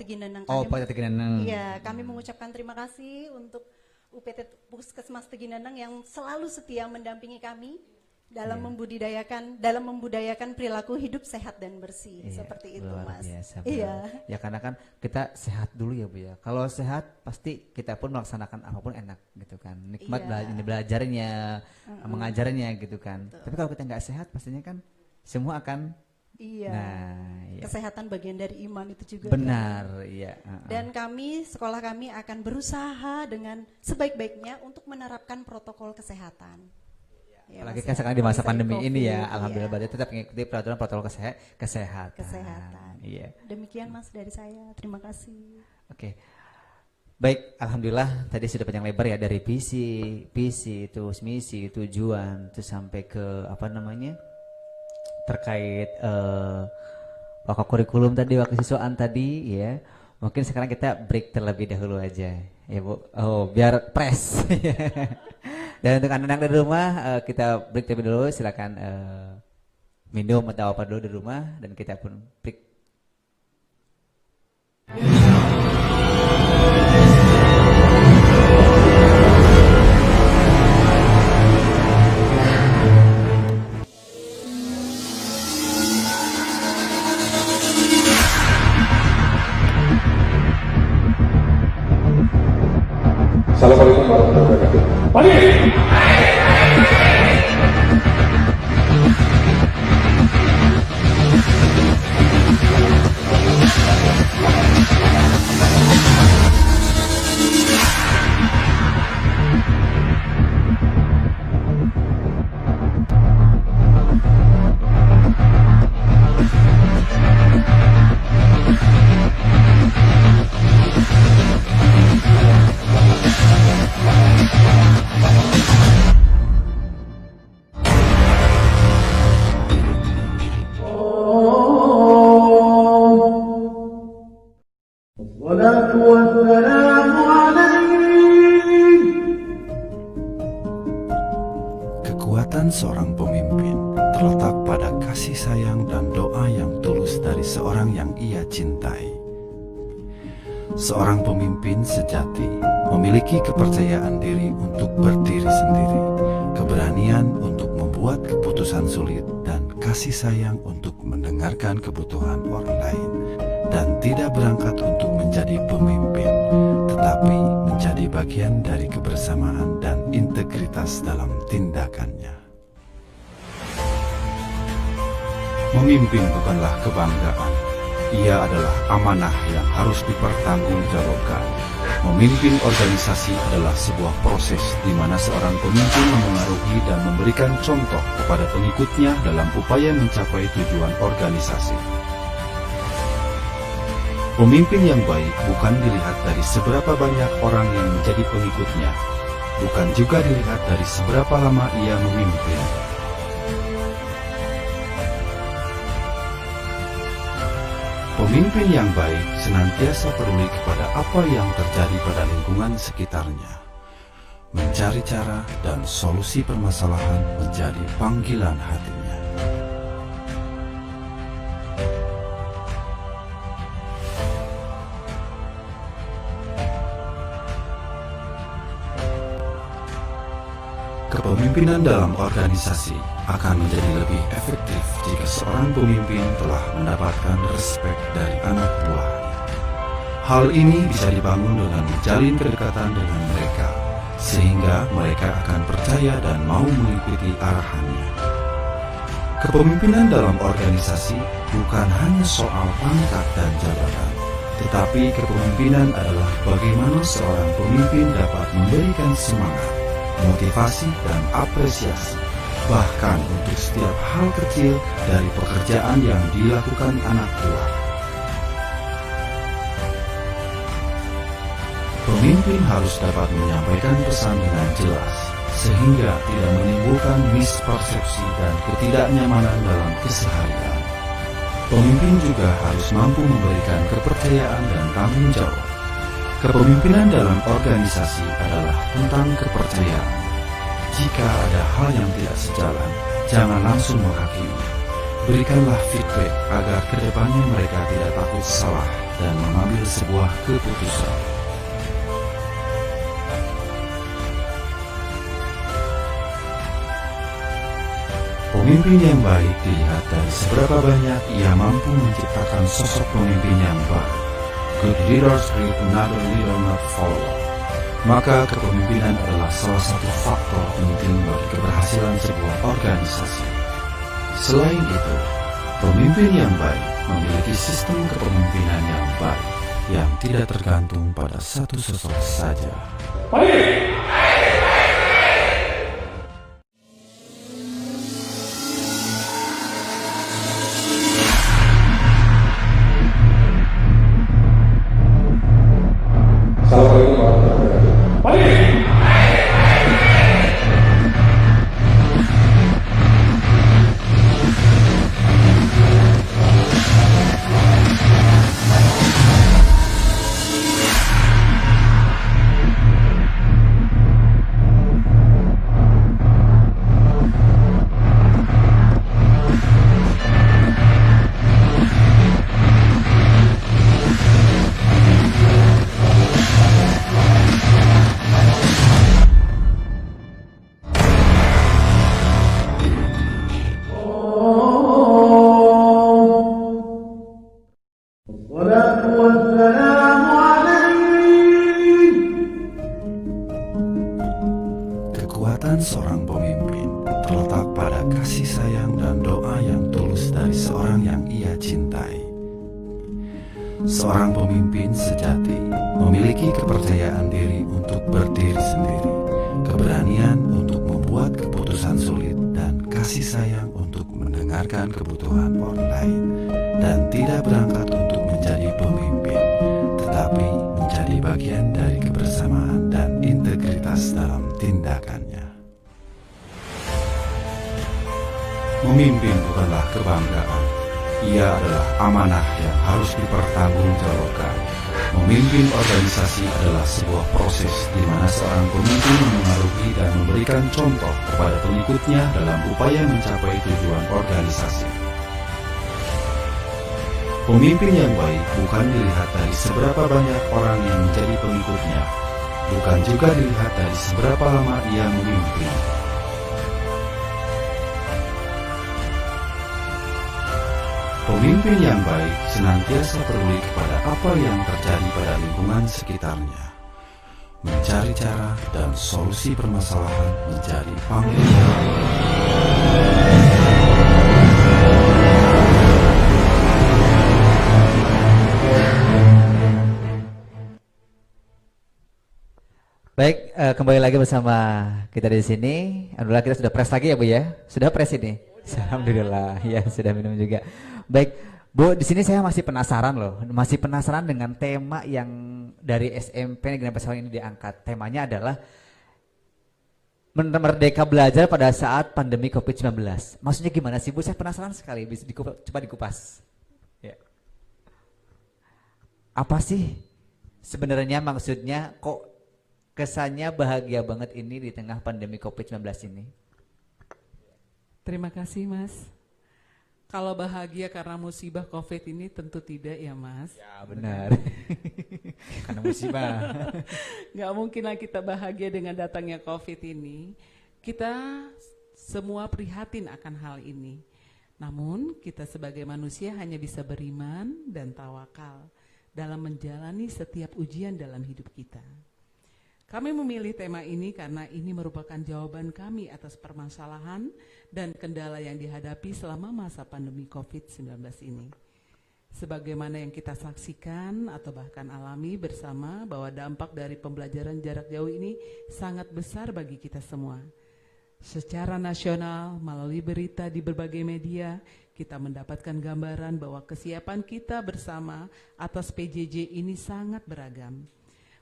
Tegineneng. Oh, UPT Tegineneng. Iya, kami mengucapkan terima kasih untuk UPT Puskesmas Tegineneng yang selalu setia mendampingi kami dalam membudayakan perilaku hidup sehat dan bersih. Seperti itu luar Mas. biasa, Iya. Ya karena kan kita sehat dulu ya Bu ya. Kalau sehat pasti kita pun melaksanakan apapun enak gitu kan. Nikmat belajarnya, mengajarnya gitu kan. Tapi kalau kita nggak sehat pastinya kan semua akan. Iya. Nah, iya. Kesehatan bagian dari iman itu juga. Benar, iya. Dan sekolah kami akan berusaha dengan sebaik-baiknya untuk menerapkan protokol kesehatan. Ya, Apalagi Mas kan ya, sekarang di masa selesai pandemi ini ya, COVID, alhamdulillah iya. berarti tetap mengikuti peraturan protokol kesehatan. Kesehatan. Iya. Demikian Mas dari saya. Terima kasih. Oke. Baik, alhamdulillah tadi sudah panjang lebar ya dari visi, terus misi, tujuan, terus sampai ke terkait pokok kurikulum tadi, waktu siswaan tadi ya. Mungkin sekarang kita break terlebih dahulu aja ya Bu. Oh, biar fresh. Dan untuk anak-anak di rumah kita break terlebih dulu, silakan minum atau apa dulu di rumah dan kita pun break. Assalamualaikum warahmatullahi wabarakatuh. Kekuatan seorang pemimpin terletak pada kasih sayang dan doa yang tulus dari seorang yang ia cintai. Seorang pemimpin sejati memiliki kepercayaan diri untuk berdiri sendiri, keberanian untuk membuat keputusan sulit, dan kasih sayang untuk mendengarkan kebutuhan orang lain, dan tidak berangkat untuk menjadi pemimpin, tetapi menjadi bagian dari kebersamaan dan integritas dalam tindakannya. Memimpin bukanlah kebanggaan, ia adalah amanah yang harus dipertanggungjawabkan. Memimpin organisasi adalah sebuah proses di mana seorang pemimpin memengaruhi dan memberikan contoh kepada pengikutnya dalam upaya mencapai tujuan organisasi. Pemimpin yang baik bukan dilihat dari seberapa banyak orang yang menjadi pengikutnya, bukan juga dilihat dari seberapa lama ia memimpin. Pemimpin yang baik senantiasa peduli kepada apa yang terjadi pada lingkungan sekitarnya. Mencari cara dan solusi permasalahan menjadi panggilan hatinya. Kepemimpinan dalam organisasi akan menjadi lebih efektif jika seorang pemimpin telah mendapatkan respek dari anak buahnya. Hal ini bisa dibangun dengan menjalin kedekatan dengan mereka, sehingga mereka akan percaya dan mau mengikuti arahannya. Kepemimpinan dalam organisasi bukan hanya soal pangkat dan jabatan, tetapi kepemimpinan adalah bagaimana seorang pemimpin dapat memberikan semangat, motivasi, dan apresiasi, bahkan untuk setiap hal kecil dari pekerjaan yang dilakukan anak buah. Pemimpin harus dapat menyampaikan pesan dengan jelas, sehingga tidak menimbulkan mispersepsi dan ketidaknyamanan dalam keseharian. Pemimpin juga harus mampu memberikan kepercayaan dan tanggung jawab. Kepemimpinan dalam organisasi adalah tentang kepercayaan. Jika ada hal yang tidak sejalan, jangan langsung menghakimi. Berikanlah feedback agar kedepannya mereka tidak takut salah dan mengambil sebuah keputusan. Pemimpin yang baik dilihat dari seberapa banyak ia mampu menciptakan sosok pemimpin yang baik. Good leaders create another leader, not follower. Maka kepemimpinan adalah salah satu faktor penting bagi keberhasilan sebuah organisasi. Selain itu, pemimpin yang baik memiliki sistem kepemimpinan yang baik yang tidak tergantung pada satu sosok saja. Assalamualaikum warahmatullahi wabarakatuh. Kekuatan seorang pemimpin terletak pada kasih sayang dan doa yang tulus dari seorang yang ia cintai. Seorang pemimpin sejati memiliki kepercayaan diri untuk berdiri sendiri, keberanian untuk membuat keputusan sulit, dan kasih sayang untuk mendengarkan kebutuhan orang lain, dan tidak berangkat untuk menjadi pemimpin, tetapi menjadi bagian dari kebersamaan dan integritas dalam tindakannya. Memimpin bukanlah kebanggaan, ia adalah amanah yang harus dipertanggungjawabkan. Memimpin organisasi adalah sebuah proses di mana seorang pemimpin memengaruhi dan memberikan contoh kepada pengikutnya dalam upaya mencapai tujuan organisasi. Pemimpin yang baik bukan dilihat dari seberapa banyak orang yang menjadi pengikutnya, bukan juga dilihat dari seberapa lama ia memimpin. Pemimpin yang baik senantiasa peduli kepada apa yang terjadi pada lingkungan sekitarnya. Mencari cara dan solusi permasalahan menjadi panggilan. Baik, kembali lagi bersama kita di sini. Alhamdulillah kita sudah press lagi ya Bu ya. Sudah press ini. Alhamdulillah, ya sudah minum juga. Baik, Bu, di sini saya masih penasaran loh. Masih penasaran dengan tema yang dari SMP Negeri Pesawaran ini diangkat. Temanya adalah merdeka belajar pada saat pandemi COVID-19. Maksudnya gimana sih Bu? Saya penasaran sekali. Bisa coba dikupas. Ya. Apa sih sebenarnya maksudnya kok kesannya bahagia banget ini di tengah pandemi COVID-19 ini? Terima kasih Mas. Kalau bahagia karena musibah COVID ini tentu tidak ya Mas. Ya benar. Karena musibah. Gak mungkinlah kita bahagia dengan datangnya COVID ini. Kita semua prihatin akan hal ini. Namun kita sebagai manusia hanya bisa beriman dan tawakal dalam menjalani setiap ujian dalam hidup kita. Kami memilih tema ini karena ini merupakan jawaban kami atas permasalahan dan kendala yang dihadapi selama masa pandemi COVID-19 ini. Sebagaimana yang kita saksikan atau bahkan alami bersama bahwa dampak dari pembelajaran jarak jauh ini sangat besar bagi kita semua. Secara nasional, melalui berita di berbagai media, kita mendapatkan gambaran bahwa kesiapan kita bersama atas PJJ ini sangat beragam.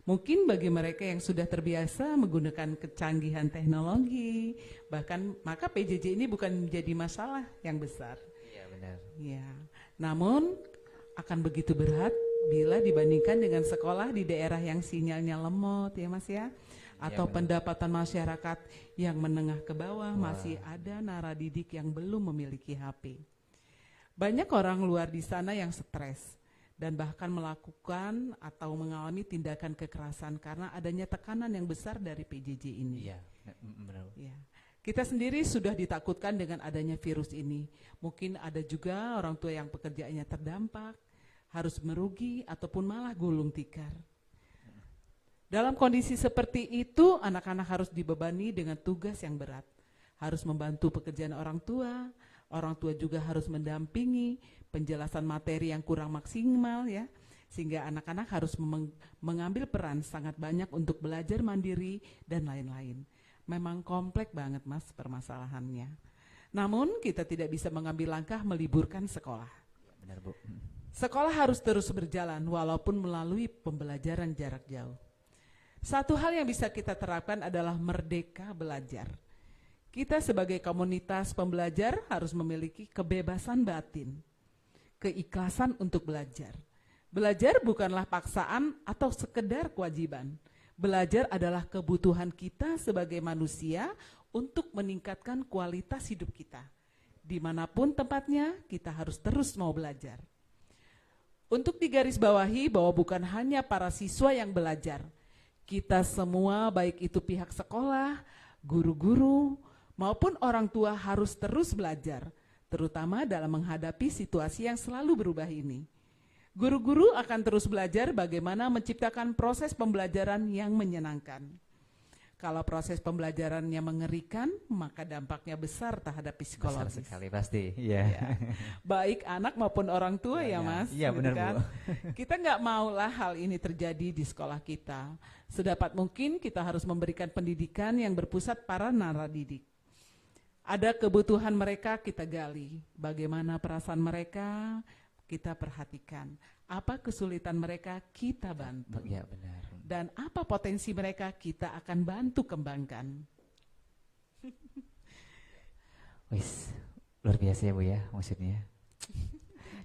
Mungkin bagi mereka yang sudah terbiasa menggunakan kecanggihan teknologi, bahkan maka PJJ ini bukan menjadi masalah yang besar. Iya benar. Ya, namun akan begitu berat bila dibandingkan dengan sekolah di daerah yang sinyalnya lemot ya Mas ya, atau pendapatan masyarakat yang menengah ke bawah masih ada naradidik yang belum memiliki HP. Banyak orang luar di sana yang stres dan bahkan melakukan atau mengalami tindakan kekerasan karena adanya tekanan yang besar dari PJJ ini. Iya, benar. Ya. Kita sendiri sudah ditakutkan dengan adanya virus ini. Mungkin ada juga orang tua yang pekerjaannya terdampak, harus merugi ataupun malah gulung tikar. Dalam kondisi seperti itu, anak-anak harus dibebani dengan tugas yang berat. Harus membantu pekerjaan orang tua juga harus mendampingi penjelasan materi yang kurang maksimal ya, sehingga anak-anak harus mengambil peran sangat banyak untuk belajar mandiri dan lain-lain. Memang kompleks banget Mas permasalahannya. Namun kita tidak bisa mengambil langkah meliburkan sekolah. Benar Bu. Sekolah harus terus berjalan walaupun melalui pembelajaran jarak jauh. Satu hal yang bisa kita terapkan adalah merdeka belajar. Kita sebagai komunitas pembelajar harus memiliki kebebasan batin, keikhlasan untuk belajar. Belajar bukanlah paksaan atau sekedar kewajiban. Belajar adalah kebutuhan kita sebagai manusia untuk meningkatkan kualitas hidup kita. Dimanapun tempatnya, kita harus terus mau belajar. Untuk digarisbawahi bahwa bukan hanya para siswa yang belajar, kita semua baik itu pihak sekolah, guru-guru, maupun orang tua harus terus belajar, terutama dalam menghadapi situasi yang selalu berubah ini. Guru-guru akan terus belajar bagaimana menciptakan proses pembelajaran yang menyenangkan. Kalau proses pembelajarannya mengerikan, maka dampaknya besar terhadap psikologis. Besar sekali pasti, ya. Baik anak maupun orang tua ya Mas. Iya benar kan? Bu. Kita nggak maulah hal ini terjadi di sekolah kita. Sedapat mungkin kita harus memberikan pendidikan yang berpusat para naradidik. Ada kebutuhan mereka kita gali, bagaimana perasaan mereka kita perhatikan, apa kesulitan mereka kita bantu. Ya benar. Dan apa potensi mereka kita akan bantu kembangkan. Wis, luar biasa ya Bu ya maksudnya.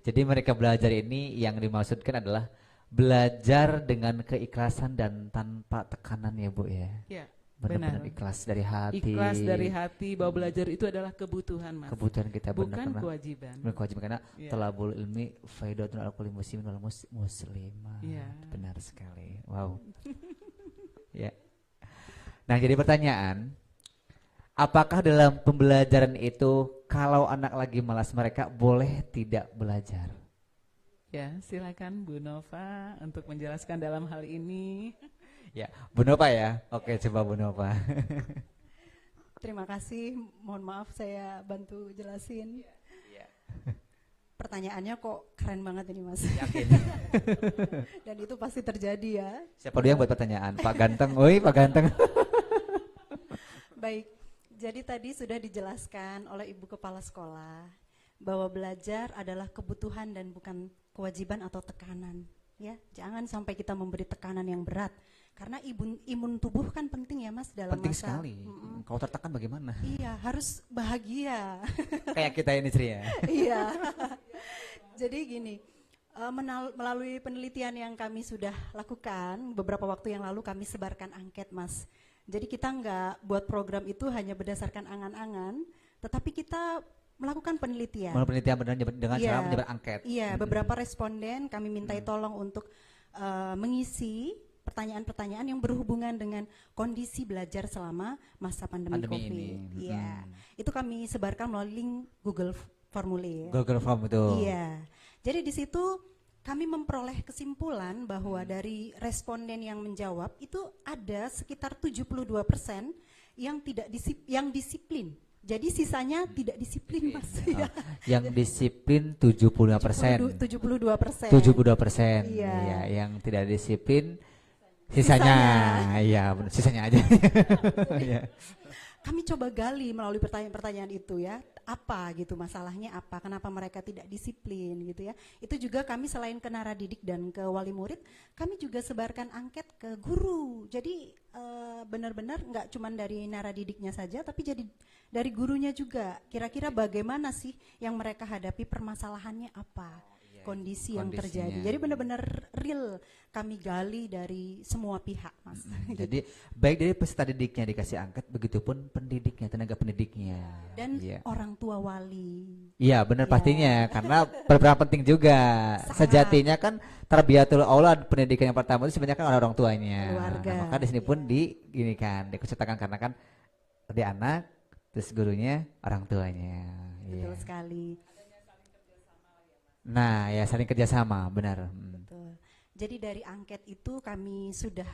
Jadi mereka belajar ini yang dimaksudkan adalah belajar dengan keikhlasan dan tanpa tekanan ya Bu ya. Ya. Benar-benar ikhlas dari hati. Ikhlas dari hati bahwa belajar itu adalah kebutuhan Mas. Kebutuhan kita bukan kewajiban. Bukan kewajiban karena talabul ilmi faidatun ala kulli muslimin wal muslimah. Benar sekali. Wow. Ya. Nah, jadi pertanyaan, apakah dalam pembelajaran itu kalau anak lagi malas mereka boleh tidak belajar? Ya, silakan Bu Nova untuk menjelaskan dalam hal ini. Ya, Bu Nova ya. Oke, coba Bu Nova. Terima kasih. Mohon maaf saya bantu jelasin. pertanyaannya kok keren banget ini Mas. Yakin. Dan itu pasti terjadi ya. Siapa dulu yang buat pertanyaan? Pak Ganteng. Woi, Pak Ganteng. Baik, jadi tadi sudah dijelaskan oleh Ibu Kepala Sekolah bahwa belajar adalah kebutuhan dan bukan kewajiban atau tekanan. Ya, jangan sampai kita memberi tekanan yang berat. Karena imun tubuh kan penting ya Mas dalam Penting masa. sekali. Kalau tertekan bagaimana? Iya, harus bahagia. Kayak kita ini Sri ya. Iya. Jadi gini, melalui penelitian yang kami sudah lakukan beberapa waktu yang lalu kami sebarkan angket Mas. Jadi kita nggak buat program itu hanya berdasarkan angan-angan, tetapi kita melakukan penelitian. Penelitian benar dengan cara menyebar angket. Iya, beberapa responden kami mintai tolong untuk mengisi pertanyaan-pertanyaan yang berhubungan dengan kondisi belajar selama masa pandemi COVID. Ini. Iya, itu kami sebarkan melalui link Google Formulir. Google Form itu. Iya, jadi di situ kami memperoleh kesimpulan bahwa dari responden yang menjawab itu ada sekitar 72% yang disiplin. Jadi sisanya tidak disiplin Mas. Oh, yang disiplin 75%. 72%. 72%. Iya. Ya, yang tidak disiplin sisanya. Iya, benar, sisanya aja. Iya. Kami coba gali melalui pertanyaan-pertanyaan itu ya, apa gitu masalahnya apa, kenapa mereka tidak disiplin gitu ya. Itu juga kami selain ke naradidik dan ke wali murid, kami juga sebarkan angket ke guru. Jadi benar-benar nggak cuma dari naradidiknya saja, tapi jadi dari gurunya juga. Kira-kira bagaimana sih yang mereka hadapi, permasalahannya apa? Kondisi yang terjadi. Jadi benar-benar real kami gali dari semua pihak, Mas. Jadi baik dari peserta didiknya dikasih angket, begitupun pendidiknya, tenaga pendidiknya. Dan orang tua wali. Iya, benar pastinya karena berperan penting juga. Sejatinya kan tarbiyatul aulad, pendidikan yang pertama itu sebenarnya kan orang tuanya. Keluarga. Nah, maka di sini pun gini kan, dikucetakan karena kan dia anak, terus gurunya orang tuanya. Betul sekali. Nah, ya saling kerjasama, benar. Betul. Jadi dari angket itu kami sudah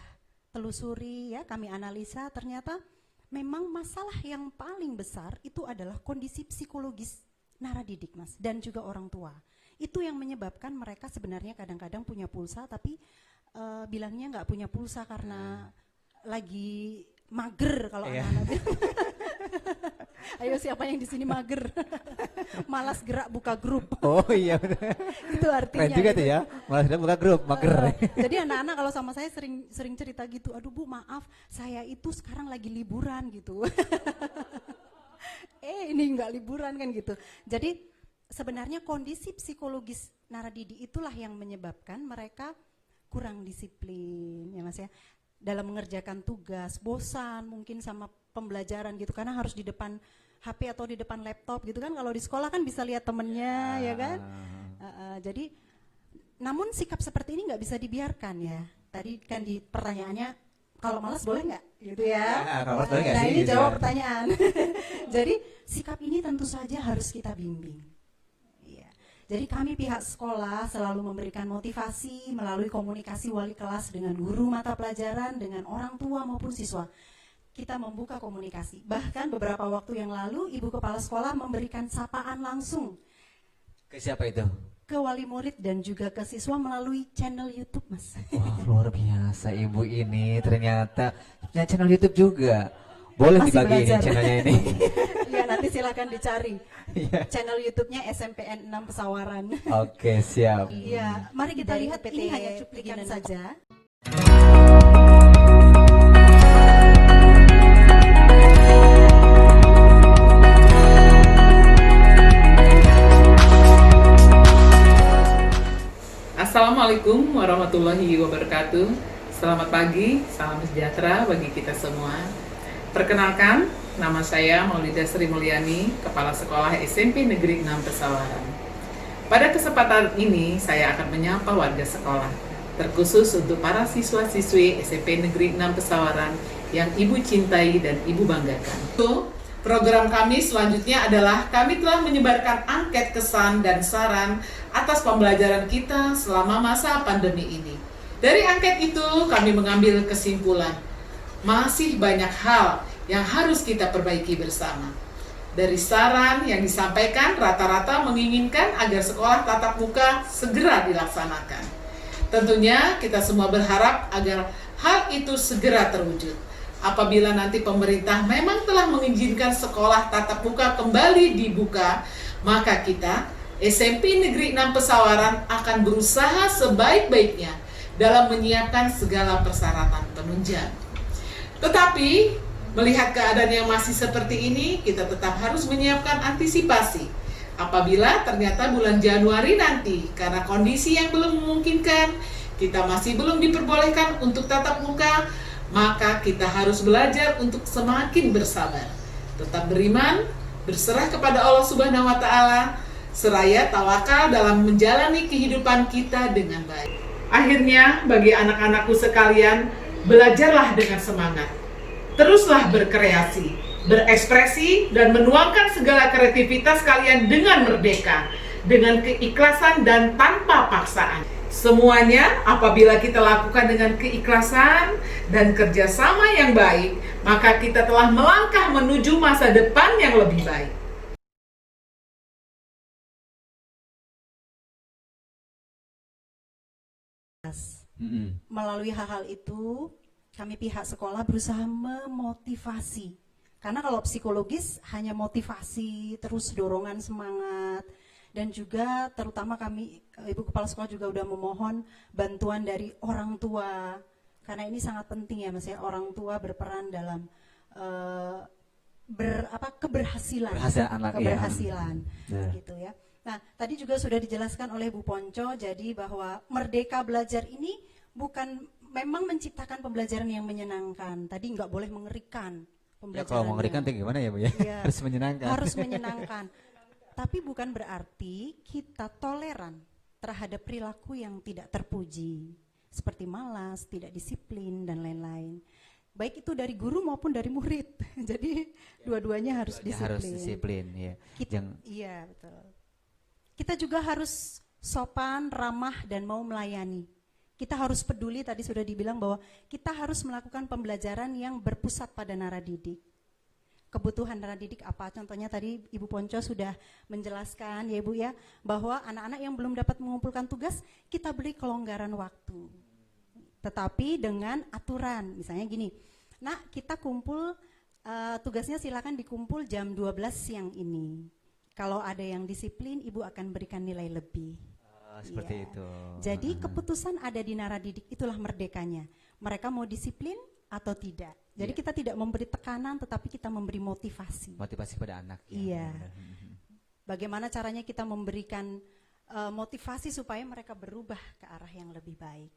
telusuri ya, kami analisa ternyata memang masalah yang paling besar itu adalah kondisi psikologis naradidik Mas dan juga orang tua. Itu yang menyebabkan mereka sebenarnya kadang-kadang punya pulsa tapi bilangnya nggak punya pulsa karena lagi mager kalau anak-anak. Ayo siapa yang di sini mager? Malas gerak buka grup. Oh iya benar. Itu artinya. Keren juga tuh ya. Malas gerak buka grup, mager. Jadi anak-anak kalau sama saya sering cerita gitu. Aduh Bu, maaf, saya itu sekarang lagi liburan gitu. Ini enggak liburan kan gitu. Jadi sebenarnya kondisi psikologis naradidik itulah yang menyebabkan mereka kurang disiplin ya Mas ya. Dalam mengerjakan tugas, bosan mungkin sama pembelajaran gitu karena harus di depan HP atau di depan laptop gitu kan. Kalau di sekolah kan bisa lihat temennya ya kan. Jadi namun sikap seperti ini nggak bisa dibiarkan ya. Tadi kan di pertanyaannya kalau malas boleh nggak gitu ya. Nah ini jawab pertanyaan. Jadi sikap ini tentu saja harus kita bimbing. Jadi kami pihak sekolah selalu memberikan motivasi melalui komunikasi wali kelas dengan guru mata pelajaran, dengan orang tua maupun siswa. Kita membuka komunikasi. Bahkan beberapa waktu yang lalu Ibu Kepala Sekolah memberikan sapaan langsung. Ke siapa itu? Ke wali murid dan juga ke siswa melalui channel YouTube Mas. Wah luar biasa Ibu ini ternyata punya channel YouTube juga. Boleh Masih dibagi ini channelnya ini. Iya nanti silakan dicari. Channel YouTube-nya SMPN 6 Pesawaran. Oke siap. Iya, mari kita lihat ini hanya cuplikan saja. Assalamualaikum warahmatullahi wabarakatuh. Selamat pagi, salam sejahtera bagi kita semua. Perkenalkan, nama saya Maulida Sri Mulyani, Kepala Sekolah SMP Negeri 6 Pesawaran. Pada kesempatan ini, saya akan menyapa warga sekolah, terkhusus untuk para siswa-siswi SMP Negeri 6 Pesawaran yang Ibu cintai dan Ibu banggakan. Program kami selanjutnya adalah kami telah menyebarkan angket kesan dan saran atas pembelajaran kita selama masa pandemi ini. Dari angket itu, kami mengambil kesimpulan masih banyak hal yang harus kita perbaiki bersama. Dari saran yang disampaikan, rata-rata menginginkan agar sekolah tatap muka segera dilaksanakan. Tentunya kita semua berharap agar hal itu segera terwujud. Apabila nanti pemerintah memang telah mengizinkan sekolah tatap muka kembali dibuka, maka kita, SMP Negeri 6 Pesawaran, akan berusaha sebaik-baiknya dalam menyiapkan segala persyaratan penunjang. Tetapi, melihat keadaan yang masih seperti ini, kita tetap harus menyiapkan antisipasi. Apabila ternyata bulan Januari nanti, karena kondisi yang belum memungkinkan, kita masih belum diperbolehkan untuk tatap muka, maka kita harus belajar untuk semakin bersabar. Tetap beriman, berserah kepada Allah Subhanahu wa Ta'ala, seraya tawakal dalam menjalani kehidupan kita dengan baik. Akhirnya, bagi anak-anakku sekalian, belajarlah dengan semangat. Teruslah berkreasi, berekspresi, dan menuangkan segala kreativitas kalian dengan merdeka, dengan keikhlasan dan tanpa paksaan. Semuanya apabila kita lakukan dengan keikhlasan dan kerjasama yang baik, maka kita telah melangkah menuju masa depan yang lebih baik. Melalui hal-hal itu, kami pihak sekolah berusaha memotivasi. Karena kalau psikologis hanya motivasi, terus dorongan semangat. Dan juga terutama kami, Ibu Kepala Sekolah juga udah memohon bantuan dari orang tua. Karena ini sangat penting ya Mas ya, orang tua berperan dalam keberhasilan gitu ya. Nah, tadi juga sudah dijelaskan oleh Bu Ponco, jadi bahwa Merdeka Belajar ini bukan memang menciptakan pembelajaran yang menyenangkan. Tadi nggak boleh mengerikan pembelajarannya. Ya, kalau mengerikan itu gimana ya Bu ya? Ya, harus menyenangkan. Harus menyenangkan. Tapi bukan berarti kita toleran terhadap perilaku yang tidak terpuji, seperti malas, tidak disiplin dan lain-lain. Baik itu dari guru maupun dari murid. Jadi dua-duanya harus disiplin. Harus disiplin, ya. Iya betul. Kita juga harus sopan, ramah, dan mau melayani. Kita harus peduli, tadi sudah dibilang bahwa kita harus melakukan pembelajaran yang berpusat pada naradidik. Kebutuhan naradidik apa? Contohnya tadi Ibu Ponco sudah menjelaskan ya Ibu ya, bahwa anak-anak yang belum dapat mengumpulkan tugas, kita beri kelonggaran waktu. Tetapi dengan aturan, misalnya gini, nah kita kumpul, tugasnya silakan dikumpul jam 12 siang ini. Kalau ada yang disiplin, Ibu akan berikan nilai lebih. Seperti itu. Jadi keputusan ada di naradidik, itulah merdekanya. Mereka mau disiplin atau tidak. Jadi kita tidak memberi tekanan, tetapi kita memberi motivasi. Motivasi pada anak. Iya. Bagaimana caranya kita memberikan motivasi supaya mereka berubah ke arah yang lebih baik.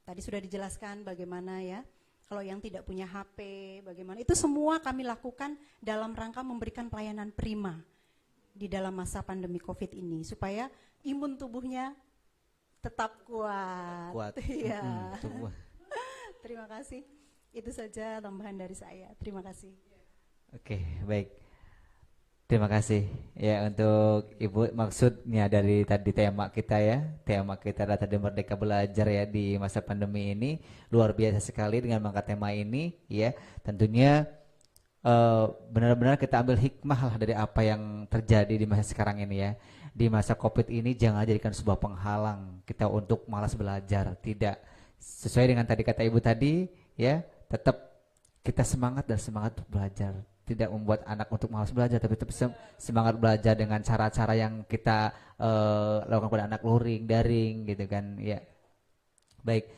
Tadi sudah dijelaskan bagaimana ya, kalau yang tidak punya HP, bagaimana. Itu semua kami lakukan dalam rangka memberikan pelayanan prima di dalam masa pandemi COVID ini, supaya imun tubuhnya tetap kuat. Iya. Terima kasih. Itu saja tambahan dari saya. Terima kasih. Oke, baik. Terima kasih ya untuk Ibu, maksudnya dari tadi tema kita ya. Tema kita adalah tadi Merdeka Belajar ya di masa pandemi ini. Luar biasa sekali dengan mengangkat tema ini ya. Tentunya benar-benar kita ambil hikmah lah dari apa yang terjadi di masa sekarang ini ya. Di masa COVID ini jangan jadikan sebuah penghalang kita untuk malas belajar, tidak. Sesuai dengan tadi kata Ibu tadi ya, tetap kita semangat dan semangat untuk belajar. Tidak membuat anak untuk malas belajar, tapi tetap semangat belajar dengan cara-cara yang kita lakukan pada anak, luring, daring gitu kan ya. Baik.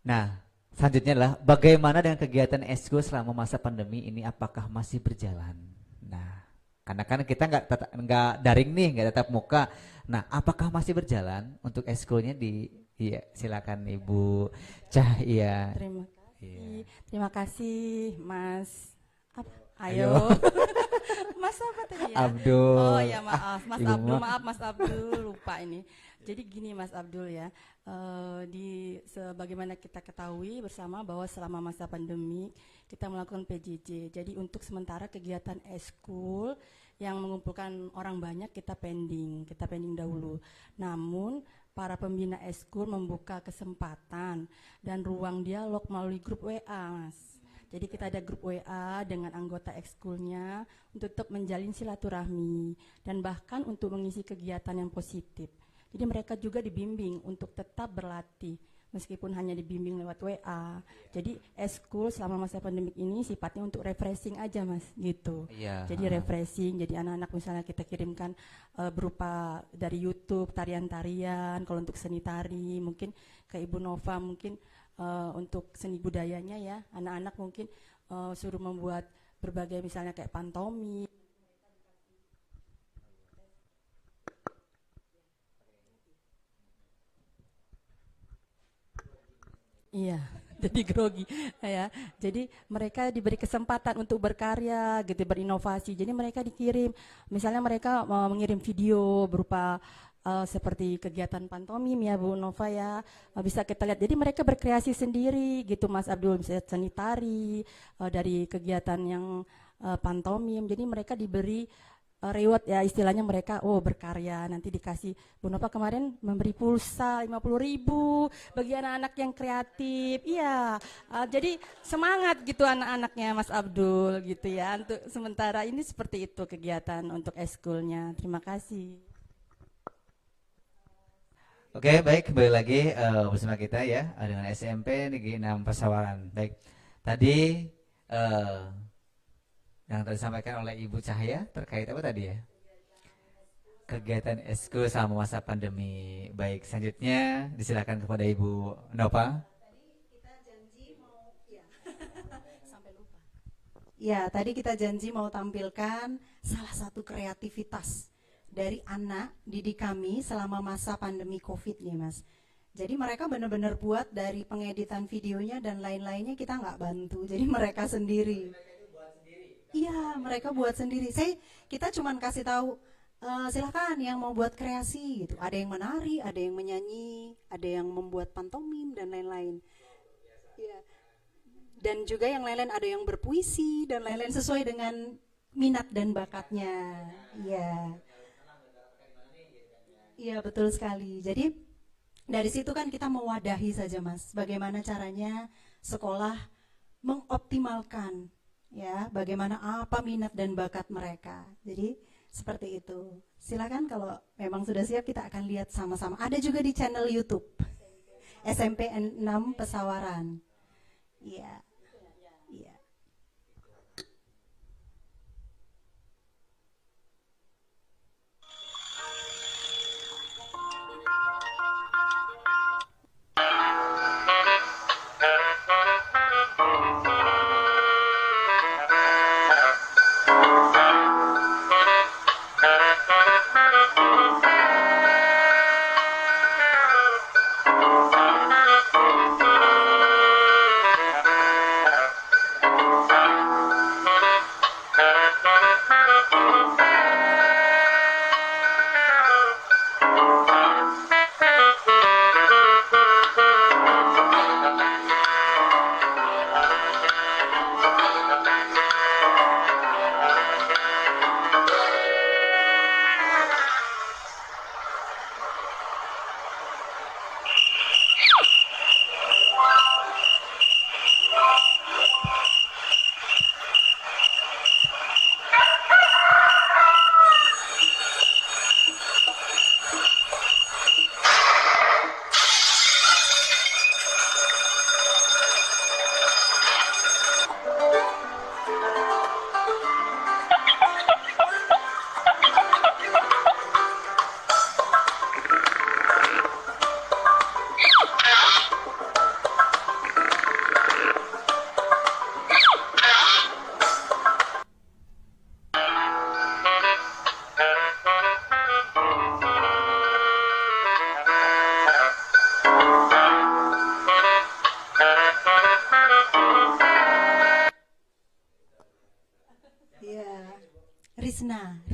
Nah, selanjutnya adalah bagaimana dengan kegiatan eskul selama masa pandemi ini, apakah masih berjalan? Nah, karena kan kita nggak daring nih, nggak tatap muka. Nah, apakah masih berjalan untuk eskulnya di? Iya, silakan Ibu Cahya. Terima kasih. Iya. Terima kasih Mas. Ayo. Mas apa tadi ya? Abdul. Oh ya maaf, Mas Ibu Abdul, maaf Mas Abdul, lupa ini. Jadi gini Mas Abdul ya, sebagaimana kita ketahui bersama bahwa selama masa pandemi kita melakukan PJJ. Jadi untuk sementara kegiatan eskul yang mengumpulkan orang banyak kita pending dahulu. Namun para pembina eskul membuka kesempatan dan ruang dialog melalui grup WA Mas. Jadi kita ada grup WA dengan anggota ekskulnya untuk tetap menjalin silaturahmi dan bahkan untuk mengisi kegiatan yang positif. Jadi mereka juga dibimbing untuk tetap berlatih meskipun hanya dibimbing lewat WA. Jadi eskul selama masa pandemik ini sifatnya untuk refreshing aja Mas, gitu. Iya. Jadi refreshing, jadi anak-anak misalnya kita kirimkan berupa dari YouTube tarian-tarian, kalau untuk seni tari mungkin ke Ibu Nova mungkin untuk seni budayanya ya, anak-anak mungkin suruh membuat berbagai misalnya kayak pantomim. Iya, jadi grogi ya. Jadi mereka diberi kesempatan untuk berkarya, gitu, berinovasi. Jadi mereka dikirim, misalnya mereka mengirim video berupa seperti kegiatan pantomim ya Bu Nova ya, bisa kita lihat. Jadi mereka berkreasi sendiri gitu Mas Abdul, misalnya seni tari dari kegiatan yang pantomim. Jadi mereka diberi reward ya, istilahnya mereka berkarya, nanti dikasih. Bu Nova kemarin memberi pulsa 50.000 bagi anak-anak yang kreatif. Iya, jadi semangat gitu anak-anaknya Mas Abdul gitu ya. Untuk sementara ini seperti itu kegiatan untuk eskulnya. Terima kasih. Oke, baik, kembali lagi bersama kita ya dengan SMP Negeri 6 Pasawaran. Baik, tadi yang tadi disampaikan oleh Ibu Cahaya terkait apa tadi ya? Kegiatan eskul selama masa pandemi. Baik, selanjutnya disilakan kepada Ibu Nova. Ya, tadi kita janji mau tampilkan salah satu kreativitas dari anak didik kami selama masa pandemi COVID nih Mas. Jadi mereka benar-benar buat dari pengeditan videonya dan lain-lainnya kita nggak bantu. Jadi mereka sendiri. Iya, mereka buat sendiri. Kita cuman kasih tahu silakan yang mau buat kreasi gitu. Ada yang menari, ada yang menyanyi, ada yang membuat pantomim dan lain-lain. Iya. Dan juga yang lain-lain ada yang berpuisi dan lain-lain sesuai dengan minat dan bakatnya. Iya. Iya, betul sekali. Jadi dari situ kan kita mewadahi saja Mas, bagaimana caranya sekolah mengoptimalkan ya, bagaimana apa minat dan bakat mereka. Jadi seperti itu. Silakan kalau memang sudah siap kita akan lihat sama-sama. Ada juga di channel YouTube SMP 6 Pasawaran. Iya. Iya.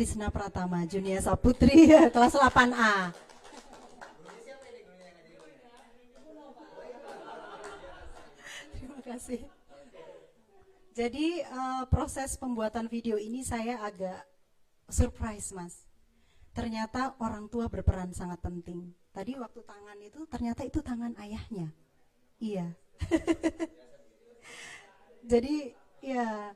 Risna Pratama, Junia Saputri, kelas 8A. Terima kasih. Jadi proses pembuatan video ini saya agak surprise Mas. Ternyata orang tua berperan sangat penting. Tadi waktu tangan itu ternyata itu tangan ayahnya. Iya. Jadi ya,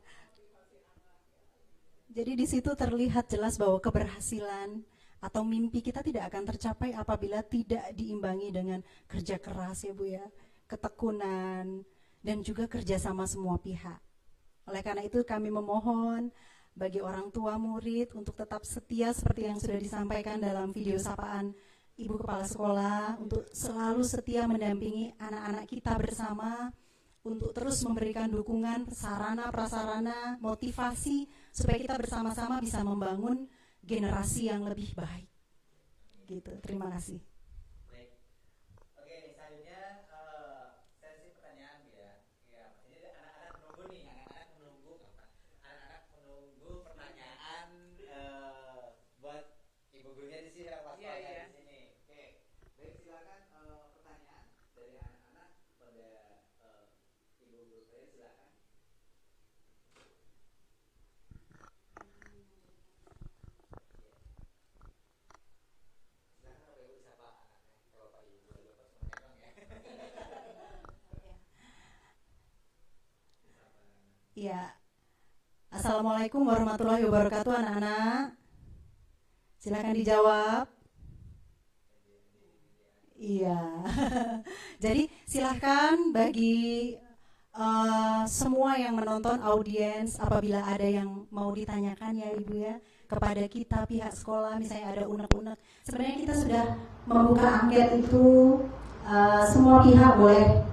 jadi di situ terlihat jelas bahwa keberhasilan atau mimpi kita tidak akan tercapai apabila tidak diimbangi dengan kerja keras ya Bu ya, ketekunan, dan juga kerjasama semua pihak. Oleh karena itu kami memohon bagi orang tua murid untuk tetap setia seperti yang sudah disampaikan dalam video sapaan Ibu Kepala Sekolah, untuk selalu setia mendampingi anak-anak kita bersama, untuk terus memberikan dukungan, sarana, prasarana, motivasi, supaya kita bersama-sama bisa membangun generasi yang lebih baik. Gitu, terima kasih. Baik. Oke, selanjutnya sesi pertanyaan ya. Ya, jadi anak-anak menunggu nih, anak-anak menunggu pertanyaan buat ibu gurunya di sini, di sini. Oke, baik, silakan pertanyaan dari anak-anak pada ibu guru saya, silakan. Ya, Assalamualaikum warahmatullahi wabarakatuh anak-anak. Silakan dijawab. Iya. Jadi silahkan bagi semua yang menonton, audiens, apabila ada yang mau ditanyakan ya Ibu ya, kepada kita pihak sekolah, misalnya ada unek-unek. Sebenarnya kita sudah membuka angket itu, semua pihak boleh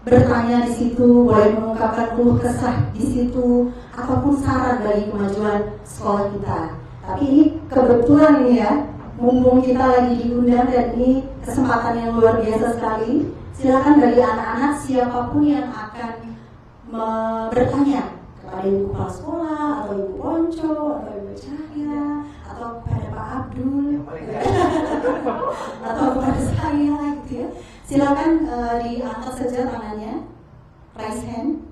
bertanya di situ, boleh mengungkapkan keluh kesah di situ, ataupun saran bagi kemajuan sekolah kita. Tapi ini kebetulan ini ya, mumpung kita lagi diundang dan ini kesempatan yang luar biasa sekali. Silakan bagi anak-anak siapapun yang akan bertanya kepada ibu kepala sekolah, atau ibu Ponco, atau ibu Cahya, atau kepada Pak Abdul, atau kepada saya gitu ya. Silakan diangkat saja tangannya, raise hand.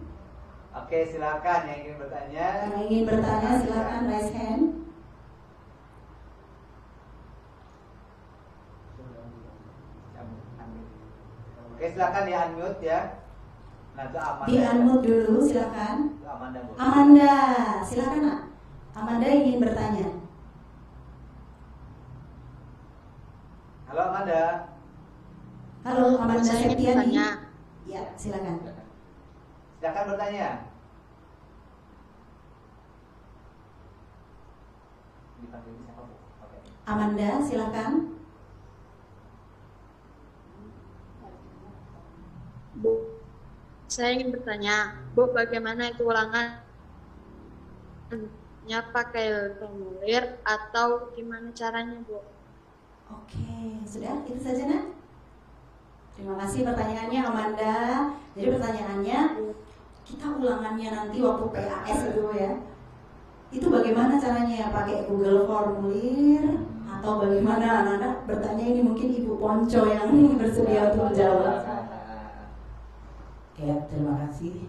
Oke, silakan yang ingin bertanya. Yang ingin bertanya silakan raise hand. Oke, silakan di unmute ya. Nah, itu Amanda. Di unmute dulu silakan. Amanda, Bu. Amanda, silakan Nak. Amanda ingin bertanya. Halo Amanda. Halo Amanda Septiani. Ya, silakan. Silakan bertanya. Dipanggil siapa, Bu? Oke. Amanda, silakan. Bu, saya ingin bertanya, Bu, bagaimana itu ulangannya, pakai formulir atau gimana caranya, Bu? Oke, sudah itu saja Nak. Terima kasih pertanyaannya Amanda. Jadi pertanyaannya, kita ulangannya nanti waktu PAS itu ya, itu bagaimana caranya ya, pakai Google formulir atau bagaimana? Anak-anak bertanya, ini mungkin Ibu Ponco yang bersedia untuk menjawab. Ya, terima kasih.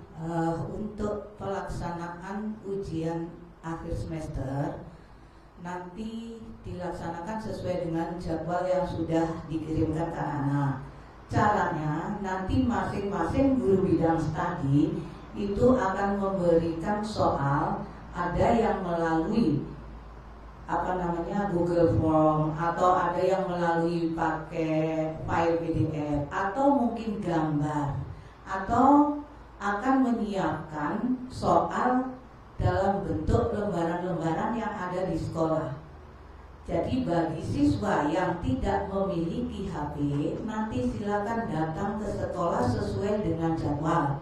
Untuk pelaksanaan ujian akhir semester nanti dilaksanakan sesuai dengan jadwal yang sudah dikirimkan ke anak. Caranya nanti masing-masing guru bidang studi itu akan memberikan soal, ada yang melalui Google Form, atau ada yang melalui pakai file PDF, atau mungkin gambar, atau akan menyiapkan soal dalam bentuk lembaran-lembaran yang ada di sekolah. Jadi bagi siswa yang tidak memiliki HP, nanti silakan datang ke sekolah sesuai dengan jadwal.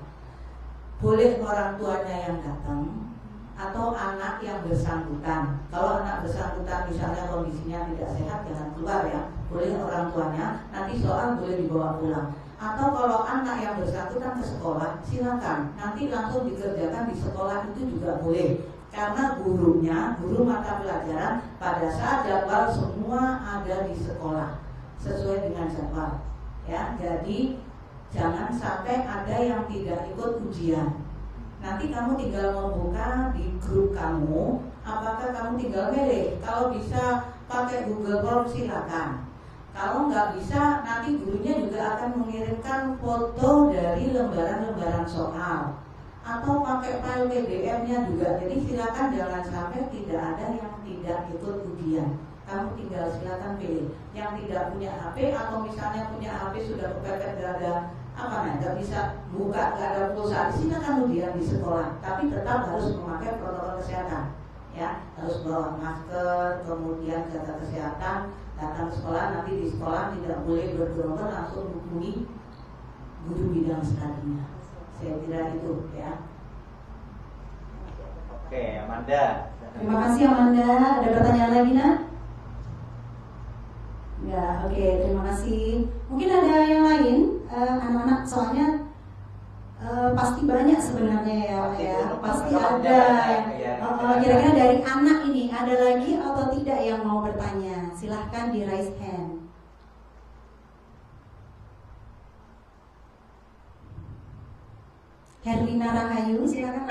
Boleh orang tuanya yang datang atau anak yang bersangkutan. Kalau anak bersangkutan misalnya kondisinya tidak sehat, jangan keluar ya. Boleh orang tuanya, nanti soal boleh dibawa pulang. Atau kalau anak yang bersangkutan ke sekolah, silakan nanti langsung dikerjakan di sekolah, itu juga boleh. Karena gurunya, guru mata pelajaran pada saat jadwal semua ada di sekolah sesuai dengan jadwal. Ya, jadi jangan sampai ada yang tidak ikut ujian. Nanti kamu tinggal membuka di grup kamu, apakah kamu tinggal pilih. Kalau bisa pakai Google Form silakan. Kalau nggak bisa, nanti gurunya juga akan mengirimkan foto dari lembaran-lembaran soal. atau pakai file PDF-nya juga. Jadi silakan jangan sampai tidak ada yang tidak ikut ujian. Kamu tinggal silakan pilih. Yang tidak punya HP atau misalnya punya HP sudah kepepet gak ada nggak bisa buka, gak ada pulsa, silakan ujian di sekolah. Tapi tetap harus memakai protokol kesehatan. Ya, harus bawa masker, kemudian jaga kesehatan. Datang ke sekolah, nanti di sekolah tidak boleh bergerombol, langsung hubungi guru bidang studinya. Saya kira itu ya. Oke, Amanda. Terima kasih Amanda. Ada pertanyaan lagi, Nak? Ya, oke, terima kasih. Mungkin ada yang lain, anak-anak, soalnya pasti banyak sebenarnya ya, pasti ada. Kira-kira dari anak ini ada lagi atau tidak yang mau bertanya? Silahkan di raise hand. Herlina Rahayu, silakan.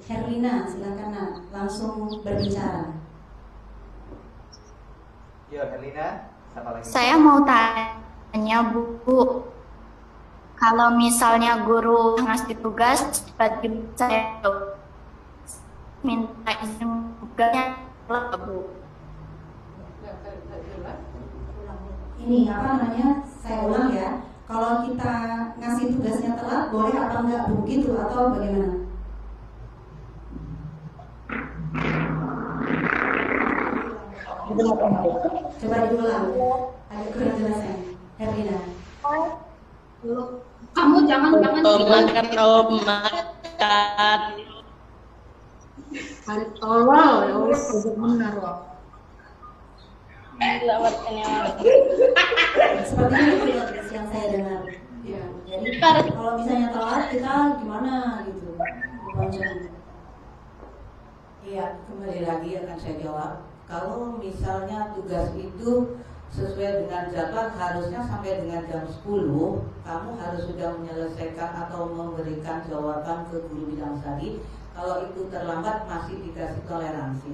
Herlina, silakan Nak, langsung berbicara. Yo, Herlina, siapa lagi? Saya mau tanya Bu, kalau misalnya guru ngasih tugas, bagi saya minta izin tugasnya Bu. Ini apa namanya? Saya ulang ya. Kalau kita ngasih tugasnya telat, boleh apa enggak Bu? Gitu atau bagaimana? Coba diulang. Agak kurang jelasnya. Herlina. Kamu jangan tolol ya wis benar loh. Sepertinya itu yang saya dengar. Ya, jadi kalau misalnya telat kita gimana gitu? Iya, kembali lagi akan saya jawab. Kalau misalnya tugas itu sesuai dengan jadwal, harusnya sampai dengan jam 10 kamu harus sudah menyelesaikan atau memberikan jawaban ke guru bidang tadi. Kalau itu terlambat masih dikasih toleransi,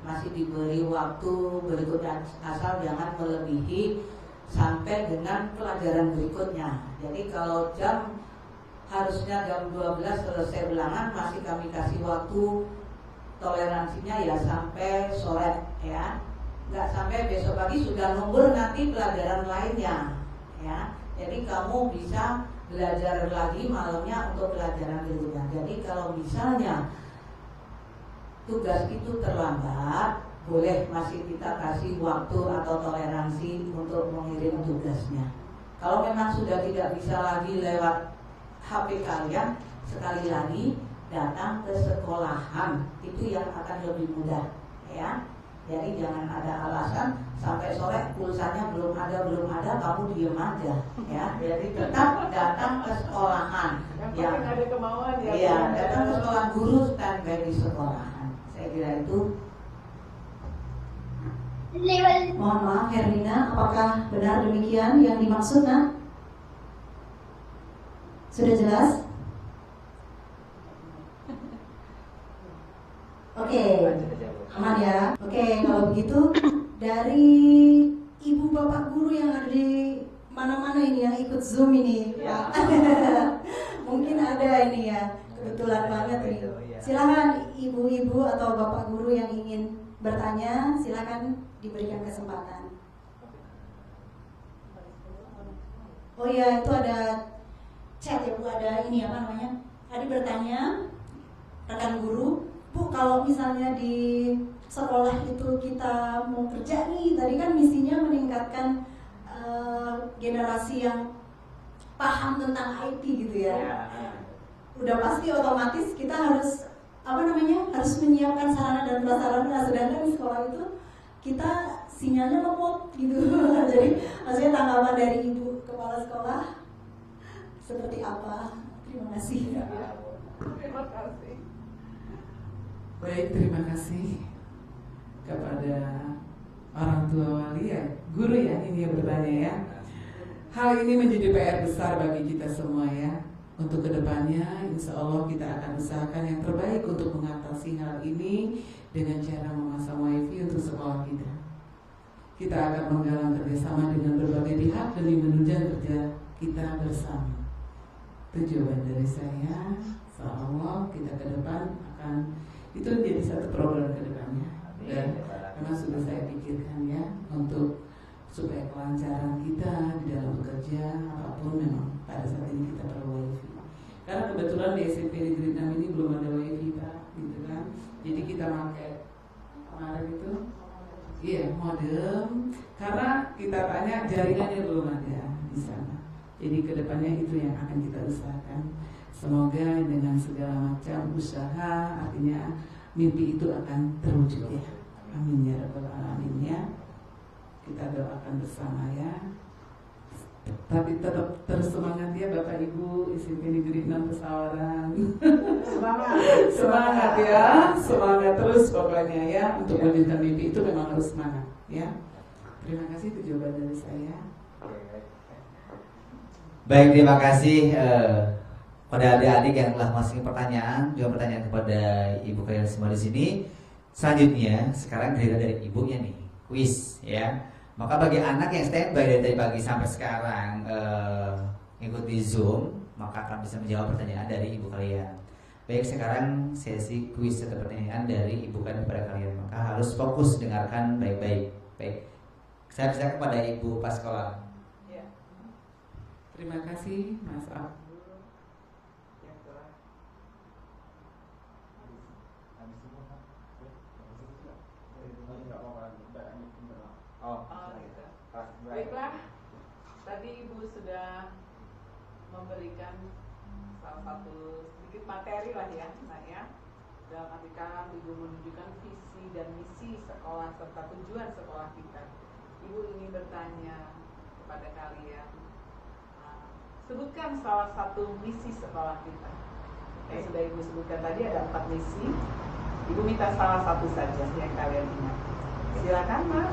masih diberi waktu berikutnya, asal jangan melebihi sampai dengan pelajaran berikutnya. Jadi kalau harusnya jam 12 selesai ulangan, masih kami kasih waktu toleransinya ya sampai sore ya, nggak sampai besok pagi sudah nunggu nanti pelajaran lainnya ya. Jadi kamu bisa belajar lagi malamnya untuk pelajaran berikutnya. Jadi kalau misalnya tugas itu terlambat, boleh masih kita kasih waktu atau toleransi untuk mengirim tugasnya. Kalau memang sudah tidak bisa lagi lewat HP kalian, sekali lagi datang ke sekolahan, itu yang akan lebih mudah ya. Jadi jangan ada alasan sampai sore pulsanya belum ada, kamu diem aja ya. Jadi tetap datang ke sekolahan. Ya, ada kemauan ya. Iya, datang ke sekolah, guru standby di sekolahan. Saya kira itu. Mohon maaf Herlina, apakah benar demikian yang dimaksud, Nak? Sudah jelas? Oke, aman ya. Oke, kalau begitu dari ibu bapak guru yang ada di mana-mana ini yang ikut Zoom ini, ya. Mungkin ada ini ya, kebetulan banget nih. Silakan ibu-ibu atau bapak guru yang ingin bertanya, silakan diberikan kesempatan. Oh ya, itu ada chat ya Bu, ada ini apa namanya? Tadi bertanya rekan guru, Bu, kalau misalnya di sekolah itu kita mau kerja nih, tadi kan misinya meningkatkan generasi yang paham tentang IT gitu ya. Udah pasti otomatis kita harus harus menyiapkan sarana dan prasarana, sedangkan di sekolah itu kita sinyalnya lemot gitu. Jadi maksudnya tanggapan dari Ibu Kepala Sekolah seperti apa? Terima kasih. Terima kasih. Baik, terima kasih kepada orang tua wali ya, guru ya, ini yang bertanya ya. Hal ini menjadi PR besar bagi kita semua ya. Untuk kedepannya, insya Allah kita akan usahakan yang terbaik untuk mengatasi hal ini dengan cara memasang wifi untuk sekolah kita. Kita akan menggalang kerjasama dengan berbagai pihak demi menunjang kerja kita bersama. Itu jawaban dari saya. Insyaallah kita ke depan akan itu jadi satu program ke depannya. Dan memang sudah saya pikirkan ya untuk supaya kelancaran kita di dalam bekerja apapun memang pada saat ini kita perlu wifi. Karena kebetulan di SMP Negeri 6 ini belum ada wifi Pak, gitu kan. Jadi kita pakai kemarin itu iya modem karena kita tanya jaringannya belum ada di sana. Jadi kedepannya itu yang akan kita usahakan. Semoga dengan segala macam usaha artinya mimpi itu akan terwujud ya. Amin ya rabbal alamin ya. Kita doakan bersama ya. Tapi tetap terus semangat ya Bapak Ibu SMP Negeri 6 Pesawaran. Semangat. Semangat ya. Semangat terus pokoknya ya. Untuk mewujudkan mimpi itu memang harus semangat ya. Terima kasih itu jawaban dari saya. Baik, terima kasih pada adik-adik yang telah masuk pertanyaan, jawab pertanyaan kepada Ibu kalian semua di sini. Selanjutnya, sekarang giliran dari ibunya nih, kuis ya. Maka bagi anak yang standby dari tadi pagi sampai sekarang ikuti Zoom, maka akan bisa menjawab pertanyaan dari ibu kalian. Baik, sekarang sesi kuis atau pertanyaan dari ibu kalian kepada kalian. Maka harus fokus dengarkan baik-baik. Baik, saya bisa kepada ibu pas sekolah. Ya. Terima kasih Mas Ab. Baiklah, tadi Ibu sudah memberikan salah satu sedikit materi lah ya, saya. Dalam artikan Ibu menunjukkan visi dan misi sekolah serta tujuan sekolah kita. Ibu ingin bertanya kepada kalian, sebutkan salah satu misi sekolah kita. Yang sudah Ibu sebutkan tadi ada 4 misi. Ibu minta salah satu saja yang kalian ingat. Silakan, Mak.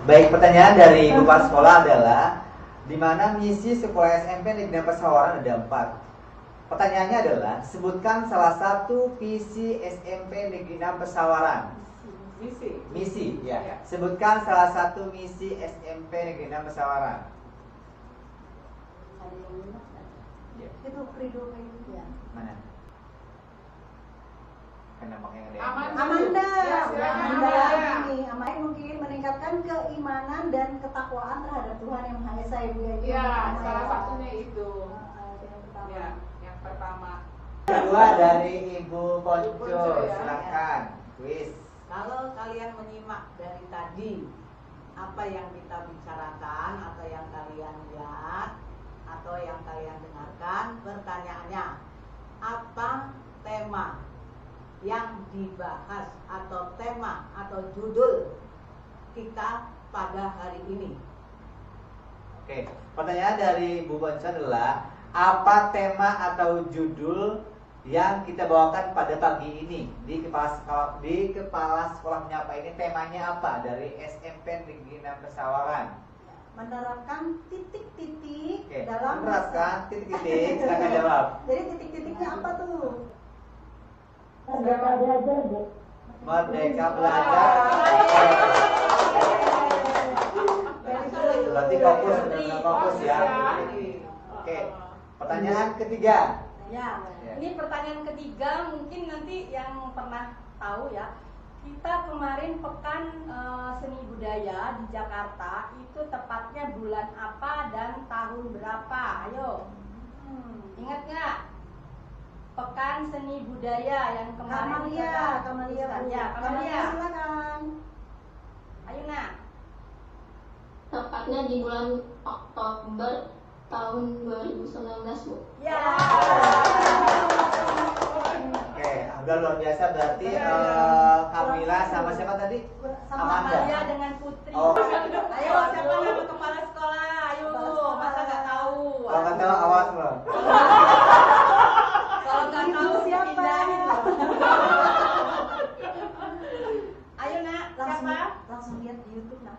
Baik, pertanyaan dari Ibu Kepala Sekolah adalah di mana misi sekolah SMP Negeri 6 Pesawaran ada 4. Pertanyaannya adalah sebutkan salah satu visi SMP Negeri 6 Pesawaran. Misi, ya. Sebutkan salah satu misi SMP Negeri 6 Pesawaran. Itu Ridho ya. Mana? Amanda, Ya, Amanda ini, Amanda mungkin meningkatkan keimanan dan ketakwaan terhadap Tuhan yang Maha Esa, Ibu ya. Ya, salah satunya itu. Ya, yang pertama. Kedua dari Ibu Ponco, silakan. Kuis. Kalau kalian menyimak dari tadi apa yang kita bicarakan atau yang kalian lihat atau yang kalian dengarkan, pertanyaannya apa tema yang dibahas atau tema atau judul kita pada hari ini? Oke, pertanyaan dari Bu Ponco adalah apa tema atau judul yang kita bawakan pada pagi ini di kepala sekolah menyapa ini, temanya apa dari SMP Negeri 6 Pesawaran? Menerapkan titik-titik dalam menerapkan titik-titik, silakan jawab. Jadi titik-titiknya apa tuh? Merdeka belajar, Bu. Merdeka belajar. Berarti fokus, benar-benar fokus ya. Oke, pertanyaan ketiga. Ya, ini pertanyaan ketiga mungkin nanti yang pernah tahu ya. Kita kemarin pekan seni budaya di Jakarta itu tepatnya bulan apa dan tahun berapa? Ayo, ingat nggak? Pekan seni budaya yang kemarin Kamalia, silakan. Ayo nak. Tepatnya di bulan Oktober tahun 2019, Bu. Ya. Oke, udah luar biasa berarti Kamila sama siapa tadi? Sama Amalia dengan Putri. Oh. Ayo, siapa nama kepala sekolah? Ayo, masa nggak tahu? Kalau nggak tahu awas loh. Kalau nggak tahu siapa? Ayo nak, siapa? Langsung lihat di YouTube nak.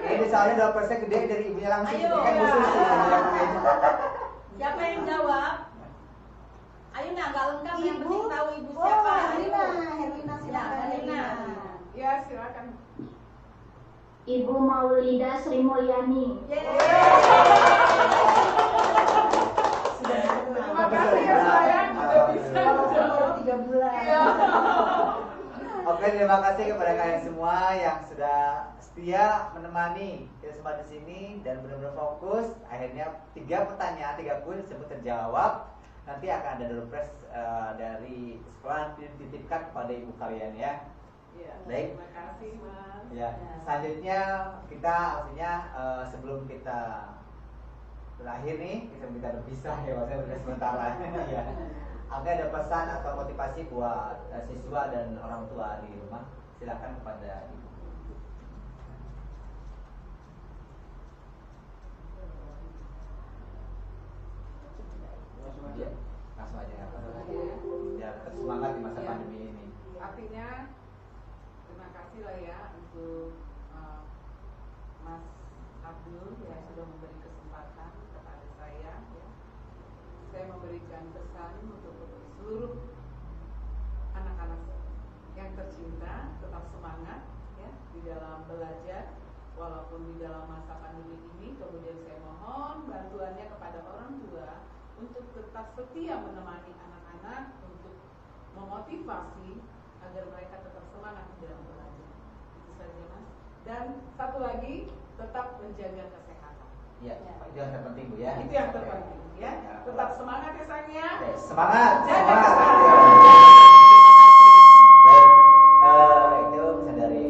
Ini soalnya dompetnya gede dari ibunya langsung. Ayo. Ini kan khusus Siapa yang jawab? Ayo nak, nggak lengkap yang Ibu. penting tahu ibu siapa. Herlina silakan. Herlina. Ya, silakan. Ibu Maulida Sri Mulyani. terima kasih kepada kalian semua yang sudah setia menemani kita semua di sini dan benar-benar fokus. Akhirnya 3 pertanyaan, 3 poin tersebut terjawab. Nanti akan ada doorpress dari sekolah dititipkan kepada ibu kalian ya. Iya. Baik. Terima kasih Mas. Ya. Selanjutnya kita maksudnya sebelum kita berakhir nih, kita berpisah ya, maksudnya berpisah sementara ya. Agar ada pesan atau motivasi buat siswa dan orang tua di rumah, silakan kepada ibu. Ya, langsung aja ya. Biar tetap semangat di masa pandemi ini. Artinya terima kasih lah ya untuk Mas Abdul yang sudah memberi kesempatan kepada saya ya. Saya memberikan pesan untuk seluruh anak-anak yang tercinta, tetap semangat ya di dalam belajar walaupun di dalam masa pandemi ini. Kemudian saya mohon bantuannya kepada orang tua untuk tetap setia menemani anak-anak, untuk memotivasi agar mereka tetap semangat di dalam belajar. Itu saja Mas. Dan satu lagi, tetap menjaga kesehatan. Iya, itu yang terpenting Bu ya. Itu yang terpenting ya. Tetap semangat ya sayangnya. Semangat. Jaga Semangat. kesehatan. Baik, itu bisa dari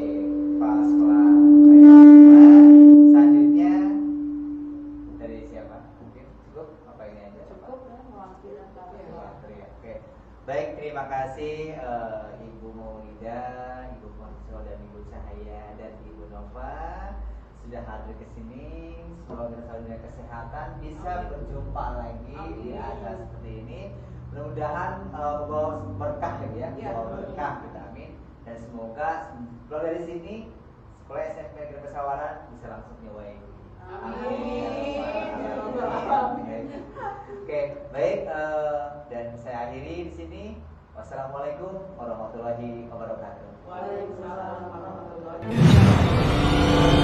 kepala sekolah saya semua. Selanjutnya dari siapa? Mungkin cukup apa ini aja? Cukup ya mewakili kami. Ya. Oke. Baik, terima kasih Ibu Maulidah, Ibu Mansur dan Ibu Cahaya dan Ibu Nova sudah hadir ke sini. Semoga selalu kesehatan, bisa berjumpa lagi di acara seperti ini. Mudah-mudahan membawa berkah ya, membawa berkah kita amin. Dan semoga keluar dari sini sekolah SMP Negeri Pesawaran bisa langsung nyewain. Amin. Oke, baik dan saya akhiri di sini. Wassalamualaikum warahmatullahi wabarakatuh. Waalaikumsalam warahmatullahi wabarakatuh.